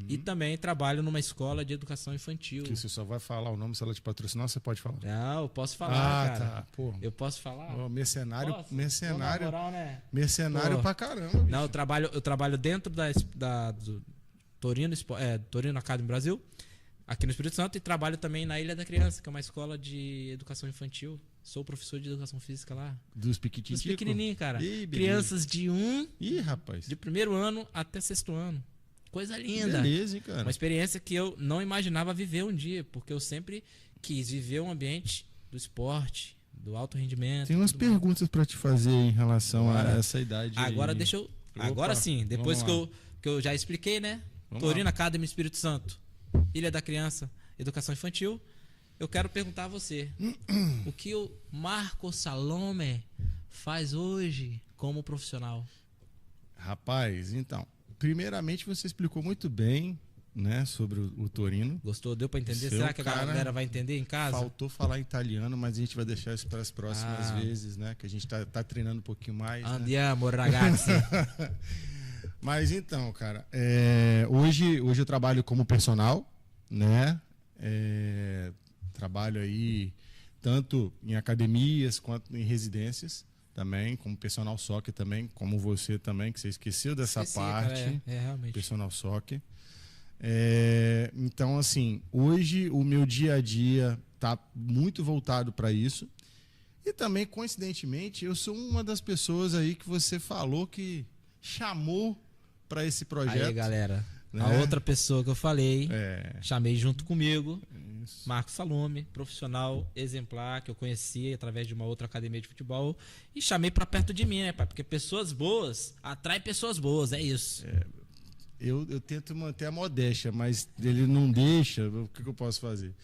E também trabalho numa escola de educação infantil. Que você só vai falar o nome se ela te patrocinar, você pode falar. Não, eu posso falar, cara. Tá. Pô. Eu posso falar? Mercenário. Posso? Mercenário. Moral, né? Mercenário pra caramba. Bicho. Não, eu trabalho dentro do Torino Academy Brasil, aqui no Espírito Santo, e trabalho também na Ilha da Criança, que é uma escola de educação infantil. Sou professor de educação física lá. Dos pequititicos? Dos pequenininhos, cara. Ih, crianças de rapaz. de primeiro ano até sexto ano. Coisa linda. Beleza, hein, cara. Uma experiência que eu não imaginava viver um dia, porque eu sempre quis viver um ambiente do esporte, do alto rendimento. Tem umas perguntas para te fazer em relação a essa idade. Agora aí. deixa eu... Agora sim, depois que eu já expliquei, né? Torino Academy Espírito Santo, Ilha da Criança, Educação Infantil. Eu quero perguntar a você, o que o Marco Salome faz hoje como profissional? Rapaz, então, primeiramente você explicou muito bem, né, sobre o Torino. Gostou? Deu para entender? Será que a galera vai entender em casa? Faltou falar italiano, mas a gente vai deixar isso para as próximas vezes, né? Que a gente tá treinando um pouquinho mais. Andiamo, ragazzi. Mas então, cara, hoje eu trabalho como personal, né? Trabalho aí tanto em academias quanto em residências também, como personal soccer também, como você também, que você esqueceu dessa parte. Cara, realmente. Personal soccer. Então, assim, hoje o meu dia a dia tá muito voltado para isso. E também, coincidentemente, eu sou uma das pessoas aí que você falou que chamou para esse projeto. Aí, galera, né? A outra pessoa que eu falei, chamei junto comigo, Marcos Salume, profissional exemplar que eu conheci através de uma outra academia de futebol, e chamei para perto de mim, né, pai? Porque pessoas boas atraem pessoas boas, é isso. Eu tento manter a modéstia, mas ele não deixa, o que eu posso fazer?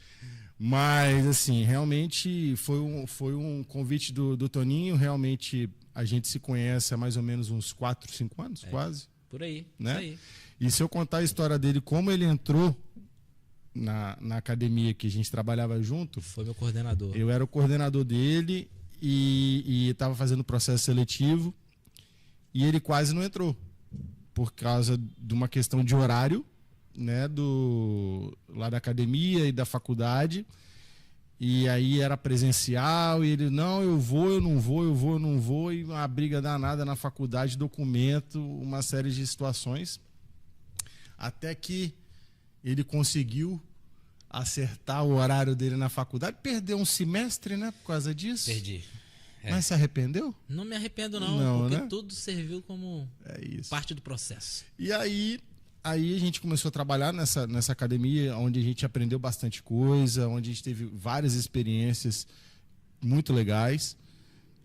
Mas, assim, realmente foi um convite do Toninho. Realmente a gente se conhece há mais ou menos uns 4, 5 anos, quase. Por aí, né? Isso aí. E se eu contar a história dele, como ele entrou na academia que a gente trabalhava junto... Foi meu coordenador. Eu era o coordenador dele e estava fazendo o processo seletivo e ele quase não entrou, por causa de uma questão de horário, né, lá da academia e da faculdade. E aí era presencial e ele, não, eu vou, eu não vou, eu vou, eu não vou, e uma briga danada na faculdade, documento, uma série de situações, até que ele conseguiu acertar o horário dele na faculdade. Perdeu um semestre, né, por causa disso. Perdi. Mas se arrependeu? Não me arrependo não, porque né? tudo serviu como parte do processo. E aí a gente começou a trabalhar nessa academia, onde a gente aprendeu bastante coisa, onde a gente teve várias experiências muito legais.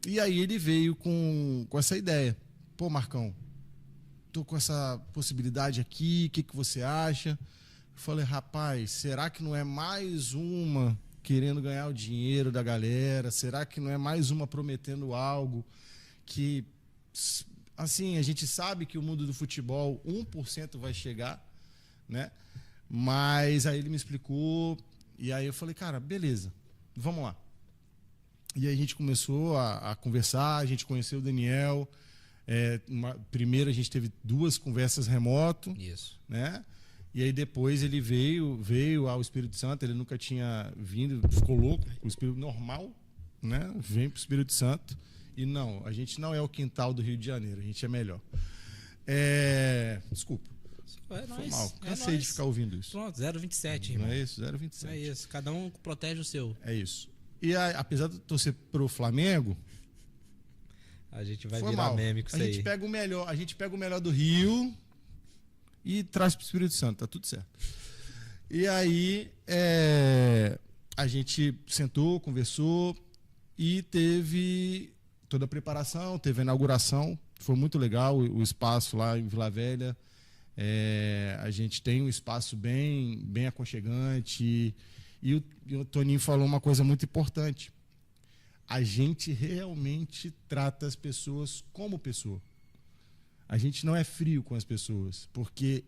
E aí ele veio com essa ideia. Pô, Marcão, tô com essa possibilidade aqui, o que você acha? Eu falei, rapaz, será que não é mais uma querendo ganhar o dinheiro da galera? Será que não é mais uma prometendo algo que... Assim, a gente sabe que o mundo do futebol 1% vai chegar, né? Mas aí ele me explicou e aí eu falei, cara, beleza, vamos lá. E aí a gente começou a conversar, a gente conheceu o Daniel. Primeiro a gente teve 2 conversas remoto. Isso. Né? E aí depois ele veio ao Espírito Santo, ele nunca tinha vindo, ficou louco, o Espírito normal, né? Vem para o Espírito Santo. E não, a gente não é o quintal do Rio de Janeiro, a gente é melhor. Desculpa. Foi mal. Cansei de ficar ouvindo isso. Pronto, 0,27, irmão. Não é isso? 0,27. É isso. Cada um protege o seu. É isso. E aí, apesar de eu torcer pro Flamengo, a gente vai virar meme com isso aí. A gente pega o melhor do Rio e traz pro Espírito Santo, tá tudo certo. E aí a gente sentou, conversou e teve toda a preparação, teve a inauguração, foi muito legal o espaço lá em Vila Velha. A gente tem um espaço bem aconchegante e o Toninho falou uma coisa muito importante. A gente realmente trata as pessoas como pessoa. A gente não é frio com as pessoas, porque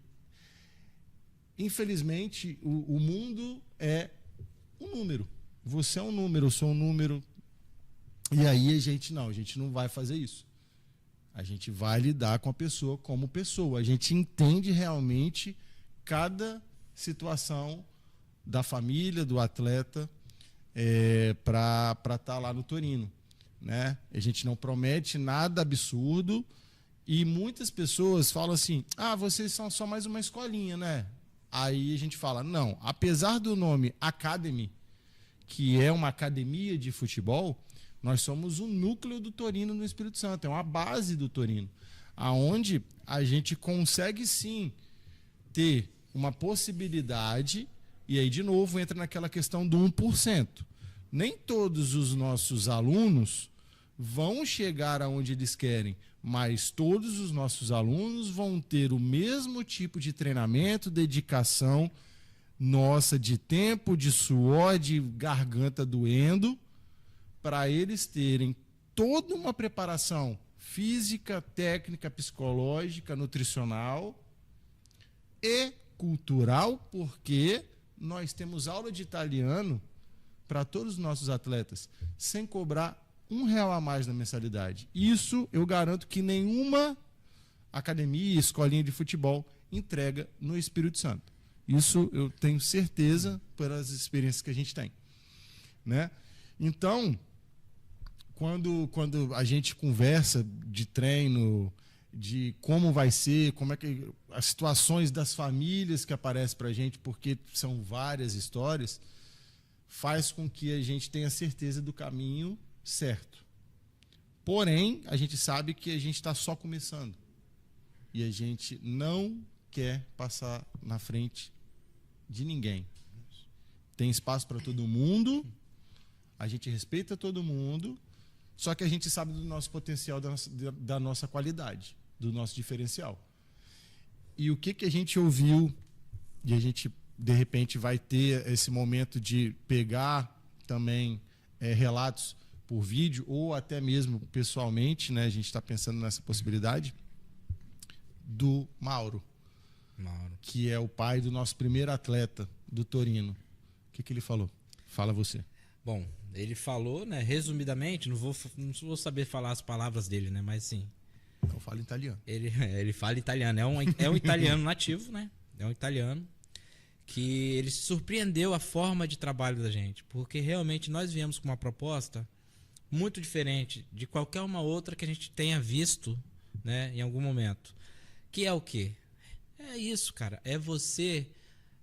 infelizmente o mundo é um número. Você é um número, eu sou um número. E aí a gente não vai fazer isso. A gente vai lidar com a pessoa como pessoa. A gente entende realmente cada situação da família, do atleta, para estar lá no Torino, né? A gente não promete nada absurdo e muitas pessoas falam assim, vocês são só mais uma escolinha, né? Aí a gente fala, não, apesar do nome Academy, que é uma academia de futebol, nós somos o núcleo do Torino no Espírito Santo, é uma base do Torino, aonde a gente consegue sim ter uma possibilidade, e aí de novo entra naquela questão do 1%. Nem todos os nossos alunos vão chegar aonde eles querem, mas todos os nossos alunos vão ter o mesmo tipo de treinamento, dedicação nossa, de tempo, de suor, de garganta doendo, para eles terem toda uma preparação física, técnica, psicológica, nutricional e cultural, porque nós temos aula de italiano para todos os nossos atletas, sem cobrar R$1 a mais na mensalidade. Isso eu garanto que nenhuma academia, escolinha de futebol entrega no Espírito Santo. Isso eu tenho certeza pelas experiências que a gente tem, né? Então, quando a gente conversa de treino, de como vai ser, como é que as situações das famílias que aparecem para a gente, porque são várias histórias, faz com que a gente tenha certeza do caminho certo. Porém, a gente sabe que a gente está só começando e a gente não quer passar na frente de ninguém. Tem espaço para todo mundo, a gente respeita todo mundo, só que a gente sabe do nosso potencial, da nossa qualidade, do nosso diferencial. E o que a gente ouviu, e a gente, de repente, vai ter esse momento de pegar também relatos por vídeo, ou até mesmo pessoalmente, né? A gente está pensando nessa possibilidade, do Mauro, que é o pai do nosso primeiro atleta, do Torino. O que ele falou? Fala você. Bom, ele falou, né, resumidamente, não vou saber falar as palavras dele, né, mas sim. Então fala italiano. Ele fala italiano, é um italiano nativo, né? É um italiano que ele se surpreendeu a forma de trabalho da gente, porque realmente nós viemos com uma proposta muito diferente de qualquer uma outra que a gente tenha visto, né, em algum momento. Que é o quê? É isso, cara. É você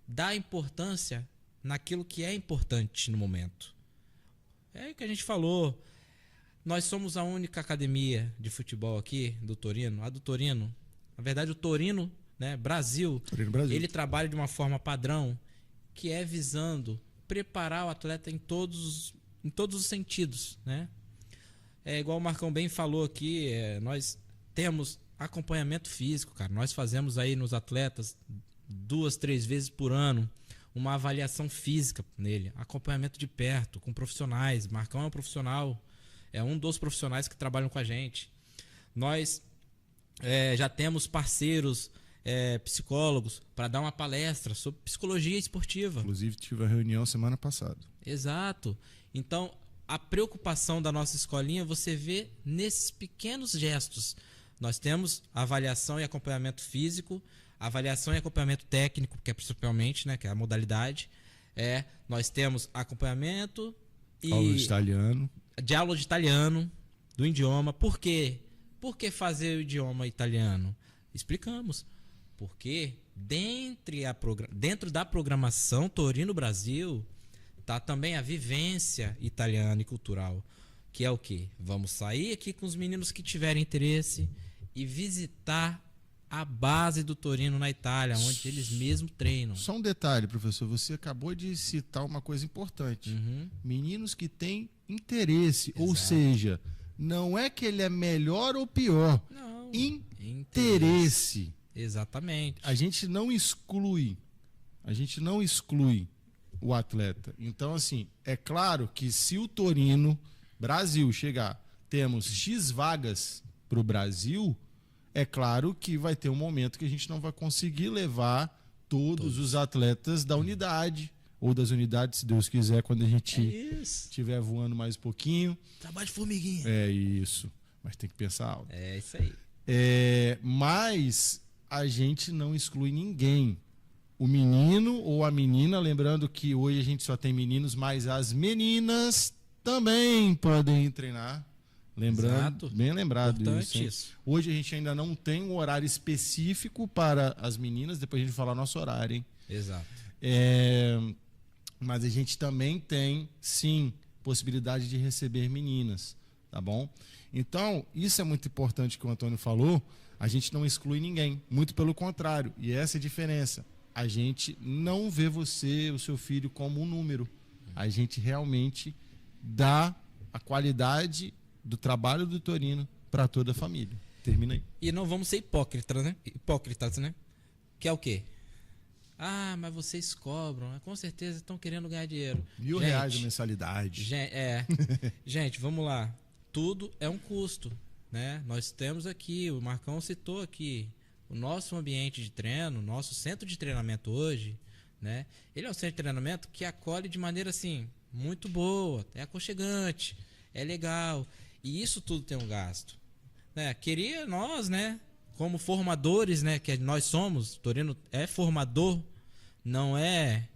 dar importância naquilo que é importante no momento. É o que a gente falou. Nós somos a única academia de futebol aqui do Torino. A do Torino, na verdade o Torino, né, Brasil, ele trabalha de uma forma padrão que é visando preparar o atleta em todos os sentidos, né? É igual o Marcão bem falou aqui, nós temos acompanhamento físico, cara. Nós fazemos aí nos atletas 2, 3 vezes por ano uma avaliação física nele, acompanhamento de perto, com profissionais. Marcão é um profissional, é um dos profissionais que trabalham com a gente. Nós já temos parceiros, psicólogos, para dar uma palestra sobre psicologia esportiva. Inclusive, tive a reunião semana passada. Exato. Então, a preocupação da nossa escolinha você vê nesses pequenos gestos. Nós temos avaliação e acompanhamento físico, avaliação e acompanhamento técnico, que é principalmente, né, que é a modalidade. Nós temos acompanhamento e aula de italiano, do idioma. Por quê? Por que fazer o idioma italiano? Explicamos. Porque dentro da programação Torino Brasil tá também a vivência italiana e cultural, que é o quê? Vamos sair aqui com os meninos que tiverem interesse e visitar a base do Torino na Itália, onde eles mesmos treinam. Só um detalhe, professor, você acabou de citar uma coisa importante. Meninos que têm interesse, Exato. Ou seja, não é que ele é melhor ou pior, não, interesse. Exatamente. A gente não exclui o atleta. Então, assim, é claro que se o Torino Brasil chegar, temos X vagas para o Brasil, é claro que vai ter um momento que a gente não vai conseguir levar todos os atletas da unidade, ou das unidades, se Deus quiser, quando a gente estiver voando mais um pouquinho. Trabalho de formiguinha. É isso, mas tem que pensar alto. É isso aí. Mas a gente não exclui ninguém. O menino ou a menina, lembrando que hoje a gente só tem meninos, mas as meninas também podem treinar. Lembrando, Exato. Bem lembrado isso. Hoje a gente ainda não tem um horário específico para as meninas, depois a gente vai falar nosso horário, hein? Exato. Mas a gente também tem, sim, possibilidade de receber meninas, tá bom? Então, isso é muito importante que o Antônio falou, a gente não exclui ninguém, muito pelo contrário, e essa é a diferença. A gente não vê você, o seu filho, como um número. A gente realmente dá a qualidade do trabalho do Torino para toda a família. Termina aí. E não vamos ser hipócritas, né? Que é o quê? Ah, mas vocês cobram, né? Com certeza estão querendo ganhar dinheiro. R$1.000 de mensalidade. Gente, vamos lá. Tudo é um custo, né? Nós temos aqui, o Marcão citou aqui, o nosso ambiente de treino, nosso centro de treinamento hoje, né? Ele é um centro de treinamento que acolhe de maneira assim muito boa, é aconchegante, é legal. E isso tudo tem um gasto, né? Queria nós, né, como formadores, né, que nós somos, Torino é formador, não é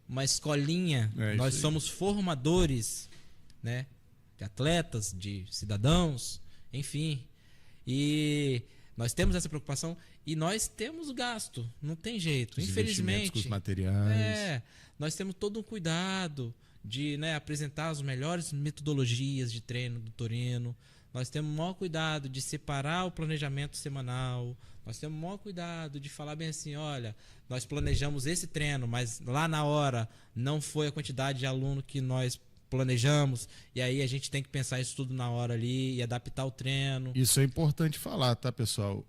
uma escolinha. Nós somos formadores, né, de atletas, de cidadãos, enfim. E nós temos essa preocupação e nós temos gasto, não tem jeito, infelizmente. Com os materiais. Nós temos todo um cuidado de, né, apresentar as melhores metodologias de treino do Torino. Nós temos o maior cuidado de separar o planejamento semanal. Nós temos o maior cuidado de falar bem assim, olha, nós planejamos esse treino, mas lá na hora não foi a quantidade de aluno que nós planejamos, e aí a gente tem que pensar isso tudo na hora ali e adaptar o treino. Isso é importante falar, tá, pessoal?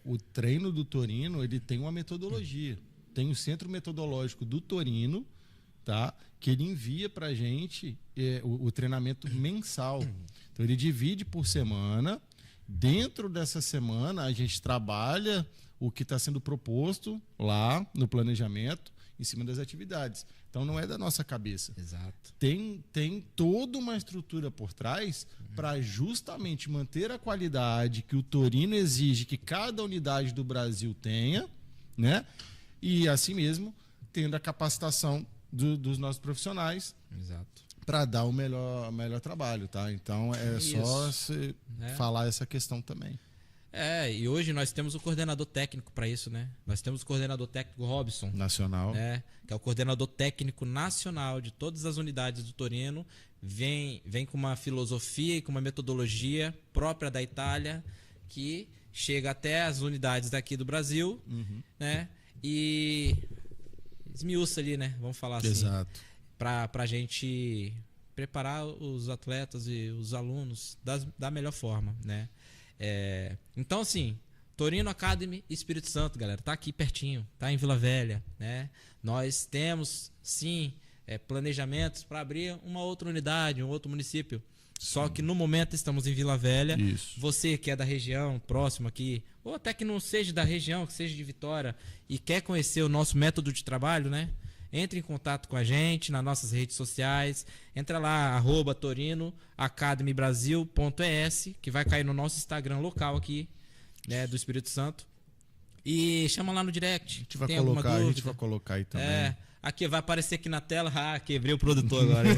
O treino do Torino, ele tem uma metodologia. Tem o centro metodológico do Torino, tá? Que ele envia pra gente o treinamento mensal. Então ele divide por semana. Dentro dessa semana a gente trabalha o que está sendo proposto lá no planejamento em cima das atividades. Então não é da nossa cabeça. Exato. Tem toda uma estrutura por trás para justamente manter a qualidade que o Torino exige que cada unidade do Brasil tenha, né? E assim mesmo tendo a capacitação dos nossos profissionais. Exato. Para dar o melhor trabalho, tá? Então só se falar essa questão também. E hoje nós temos o coordenador técnico para isso, né? Nós temos o coordenador técnico Robson. Nacional. Que é o coordenador técnico nacional de todas as unidades do Torino. Vem com uma filosofia e com uma metodologia própria da Itália, que chega até as unidades daqui do Brasil, né? E esmiuça ali, né? Vamos falar assim. Exato. Para a gente preparar os atletas e os alunos da melhor forma, né? Então, assim, Torino Academy Espírito Santo, galera, tá aqui pertinho, tá em Vila Velha, né? Nós temos, sim, planejamentos para abrir uma outra unidade, um outro município. Só que no momento estamos em Vila Velha. Isso. Você que é da região, próximo aqui, ou até que não seja da região, que seja de Vitória, e quer conhecer o nosso método de trabalho, né? Entre em contato com a gente nas nossas redes sociais. Entra lá, @torinoacademybrasil.es, que vai cair no nosso Instagram local aqui, né, do Espírito Santo. E chama lá no direct. A gente vai colocar aí também. Aqui vai aparecer aqui na tela. Quebrei o produtor agora.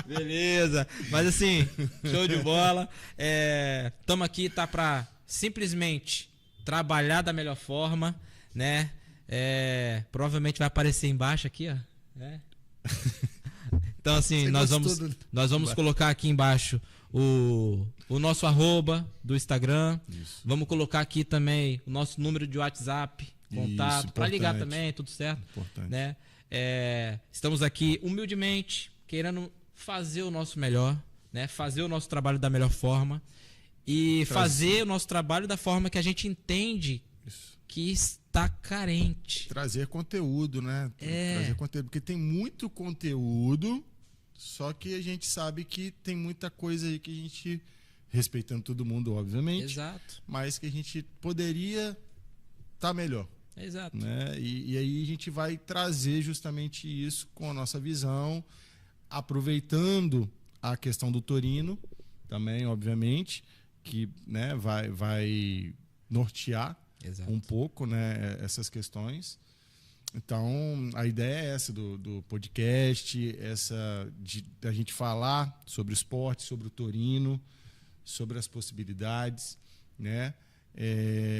Beleza. Mas assim, show de bola. Estamos aqui, tá, para simplesmente trabalhar da melhor forma, né? Provavelmente vai aparecer embaixo aqui, ó. Então, assim, nós vamos colocar aqui embaixo o nosso @ do Instagram. Isso. Vamos colocar aqui também o nosso número de WhatsApp, contato, para ligar também, tudo certo. Importante. Né? Estamos aqui humildemente querendo fazer o nosso melhor, né? Fazer o nosso trabalho da melhor forma e fazer o nosso trabalho da forma que a gente entende que está carente. Trazer conteúdo, né? Trazer conteúdo, porque tem muito conteúdo, só que a gente sabe que tem muita coisa aí que a gente, respeitando todo mundo, obviamente, exato, mas que a gente poderia estar melhor. Exato. Né? E aí a gente vai trazer justamente isso com a nossa visão, aproveitando a questão do Torino também, obviamente, que, né, vai nortear um pouco, né, essas questões. Então, a ideia é essa do podcast, da gente falar sobre o esporte, sobre o Torino, sobre as possibilidades, né?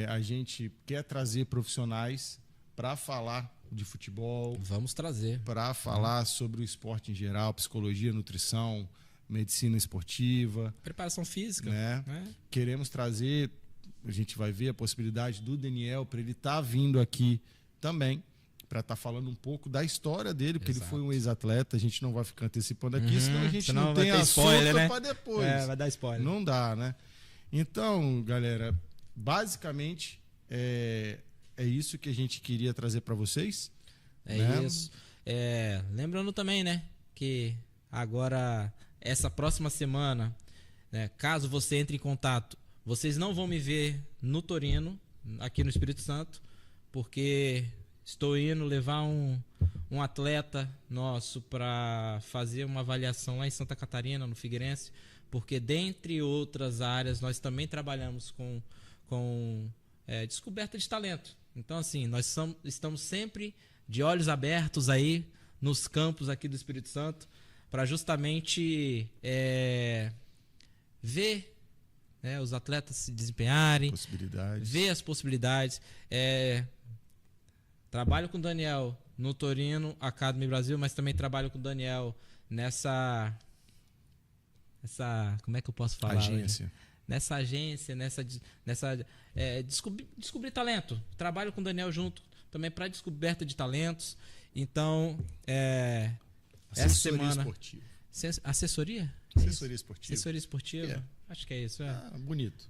A gente quer trazer profissionais para falar de futebol. Vamos trazer. Para falar sobre o esporte em geral, psicologia, nutrição, medicina esportiva. Preparação física. Né? Queremos trazer, a gente vai ver a possibilidade do Daniel para ele estar vindo aqui também, para estar falando um pouco da história dele, porque ele foi um ex-atleta. A gente não vai ficar antecipando aqui, senão a gente não tem assunto, né, para depois. Vai dar spoiler. Não dá, né? Então, galera, basicamente é isso que a gente queria trazer para vocês. Né? Isso. Lembrando também, né, que agora, essa próxima semana, né, caso você entre em contato, vocês não vão me ver no Torino, aqui no Espírito Santo, porque estou indo levar um um atleta nosso para fazer uma avaliação lá em Santa Catarina, no Figueirense, porque dentre outras áreas nós também trabalhamos com descoberta de talento. Então assim, nós estamos sempre de olhos abertos aí nos campos aqui do Espírito Santo para justamente ver, né, os atletas se desempenharem, ver as possibilidades. Trabalho com o Daniel no Torino Academy Brasil, mas também trabalho com o Daniel nessa como é que eu posso falar? Agência. Nessa agência, descobrir talento. Trabalho com o Daniel junto também para descoberta de talentos. Então, essa semana... Esportiva. Assessoria? Assessoria esportiva. Assessoria esportiva. Acho que é isso. Bonito.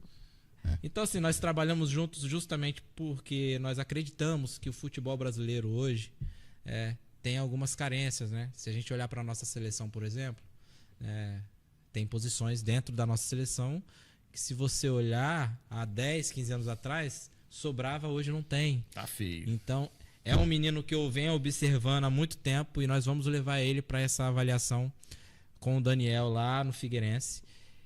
Então, assim, nós trabalhamos juntos justamente porque nós acreditamos que o futebol brasileiro hoje tem algumas carências, né? Se a gente olhar para a nossa seleção, por exemplo, tem posições dentro da nossa seleção que, se você olhar há 10, 15 anos atrás, sobrava, hoje não tem. Tá feio. Então, é um menino que eu venho observando há muito tempo e nós vamos levar ele para essa avaliação com o Daniel lá no Figueirense.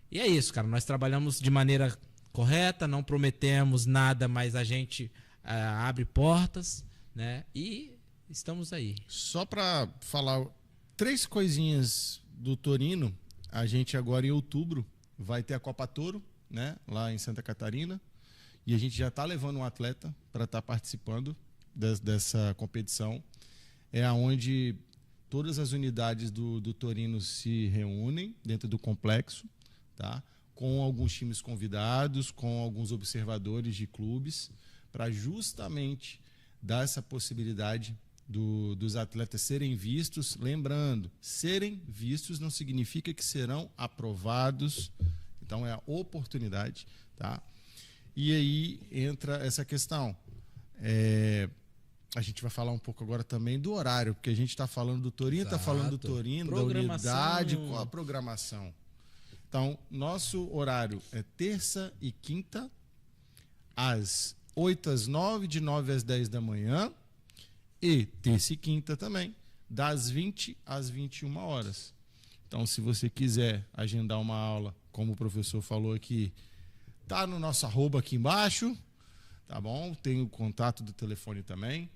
E é isso, cara. Nós trabalhamos de maneira correta, não prometemos nada, mas a gente abre portas, né? E estamos aí. Só para falar 3 coisinhas do Torino, a gente agora em outubro vai ter a Copa Toro, né? Lá em Santa Catarina. E a gente já está levando um atleta para estar participando dessa competição. É onde todas as unidades do Torino se reúnem dentro do complexo, tá? Com alguns times convidados, com alguns observadores de clubes, para justamente dar essa possibilidade dos atletas serem vistos. Lembrando, serem vistos não significa que serão aprovados. Então é a oportunidade, tá? E aí entra essa questão. A gente vai falar um pouco agora também do horário, porque a gente está falando do Torino, está falando do Torino, da unidade, qual a programação. Então, nosso horário é terça e quinta, às 8 às 9, de 9 às 10 da manhã, e terça e quinta também, das 20 às 21 horas. Então, se você quiser agendar uma aula, como o professor falou aqui, tá no nosso arroba aqui embaixo, tá bom? Tem o contato do telefone também.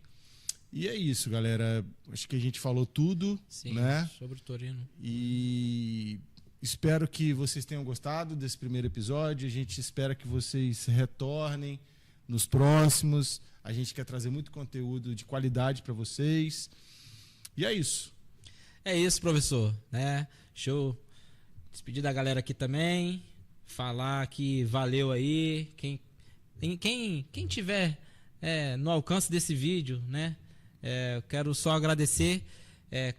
E é isso, galera. Acho que a gente falou tudo, sim, né? Sobre o Torino. E espero que vocês tenham gostado desse primeiro episódio. A gente espera que vocês retornem nos próximos. A gente quer trazer muito conteúdo de qualidade para vocês. E é isso. É isso, professor, né? Show. Despedir da galera aqui também. Falar que valeu aí. Quem tiver no alcance desse vídeo, né? Eu quero só agradecer.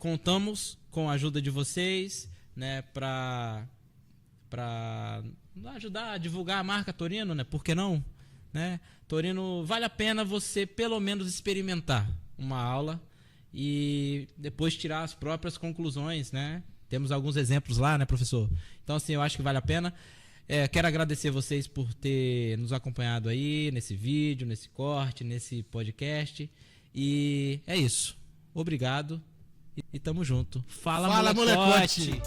Contamos com a ajuda de vocês, né? Para ajudar a divulgar a marca Torino, né? Por que não? Né? Torino, vale a pena você pelo menos experimentar uma aula e depois tirar as próprias conclusões, né? Temos alguns exemplos lá, né, professor? Então, assim, eu acho que vale a pena. Quero agradecer vocês por ter nos acompanhado aí nesse vídeo, nesse corte, nesse podcast. E é isso. Obrigado e tamo junto. Fala molecote!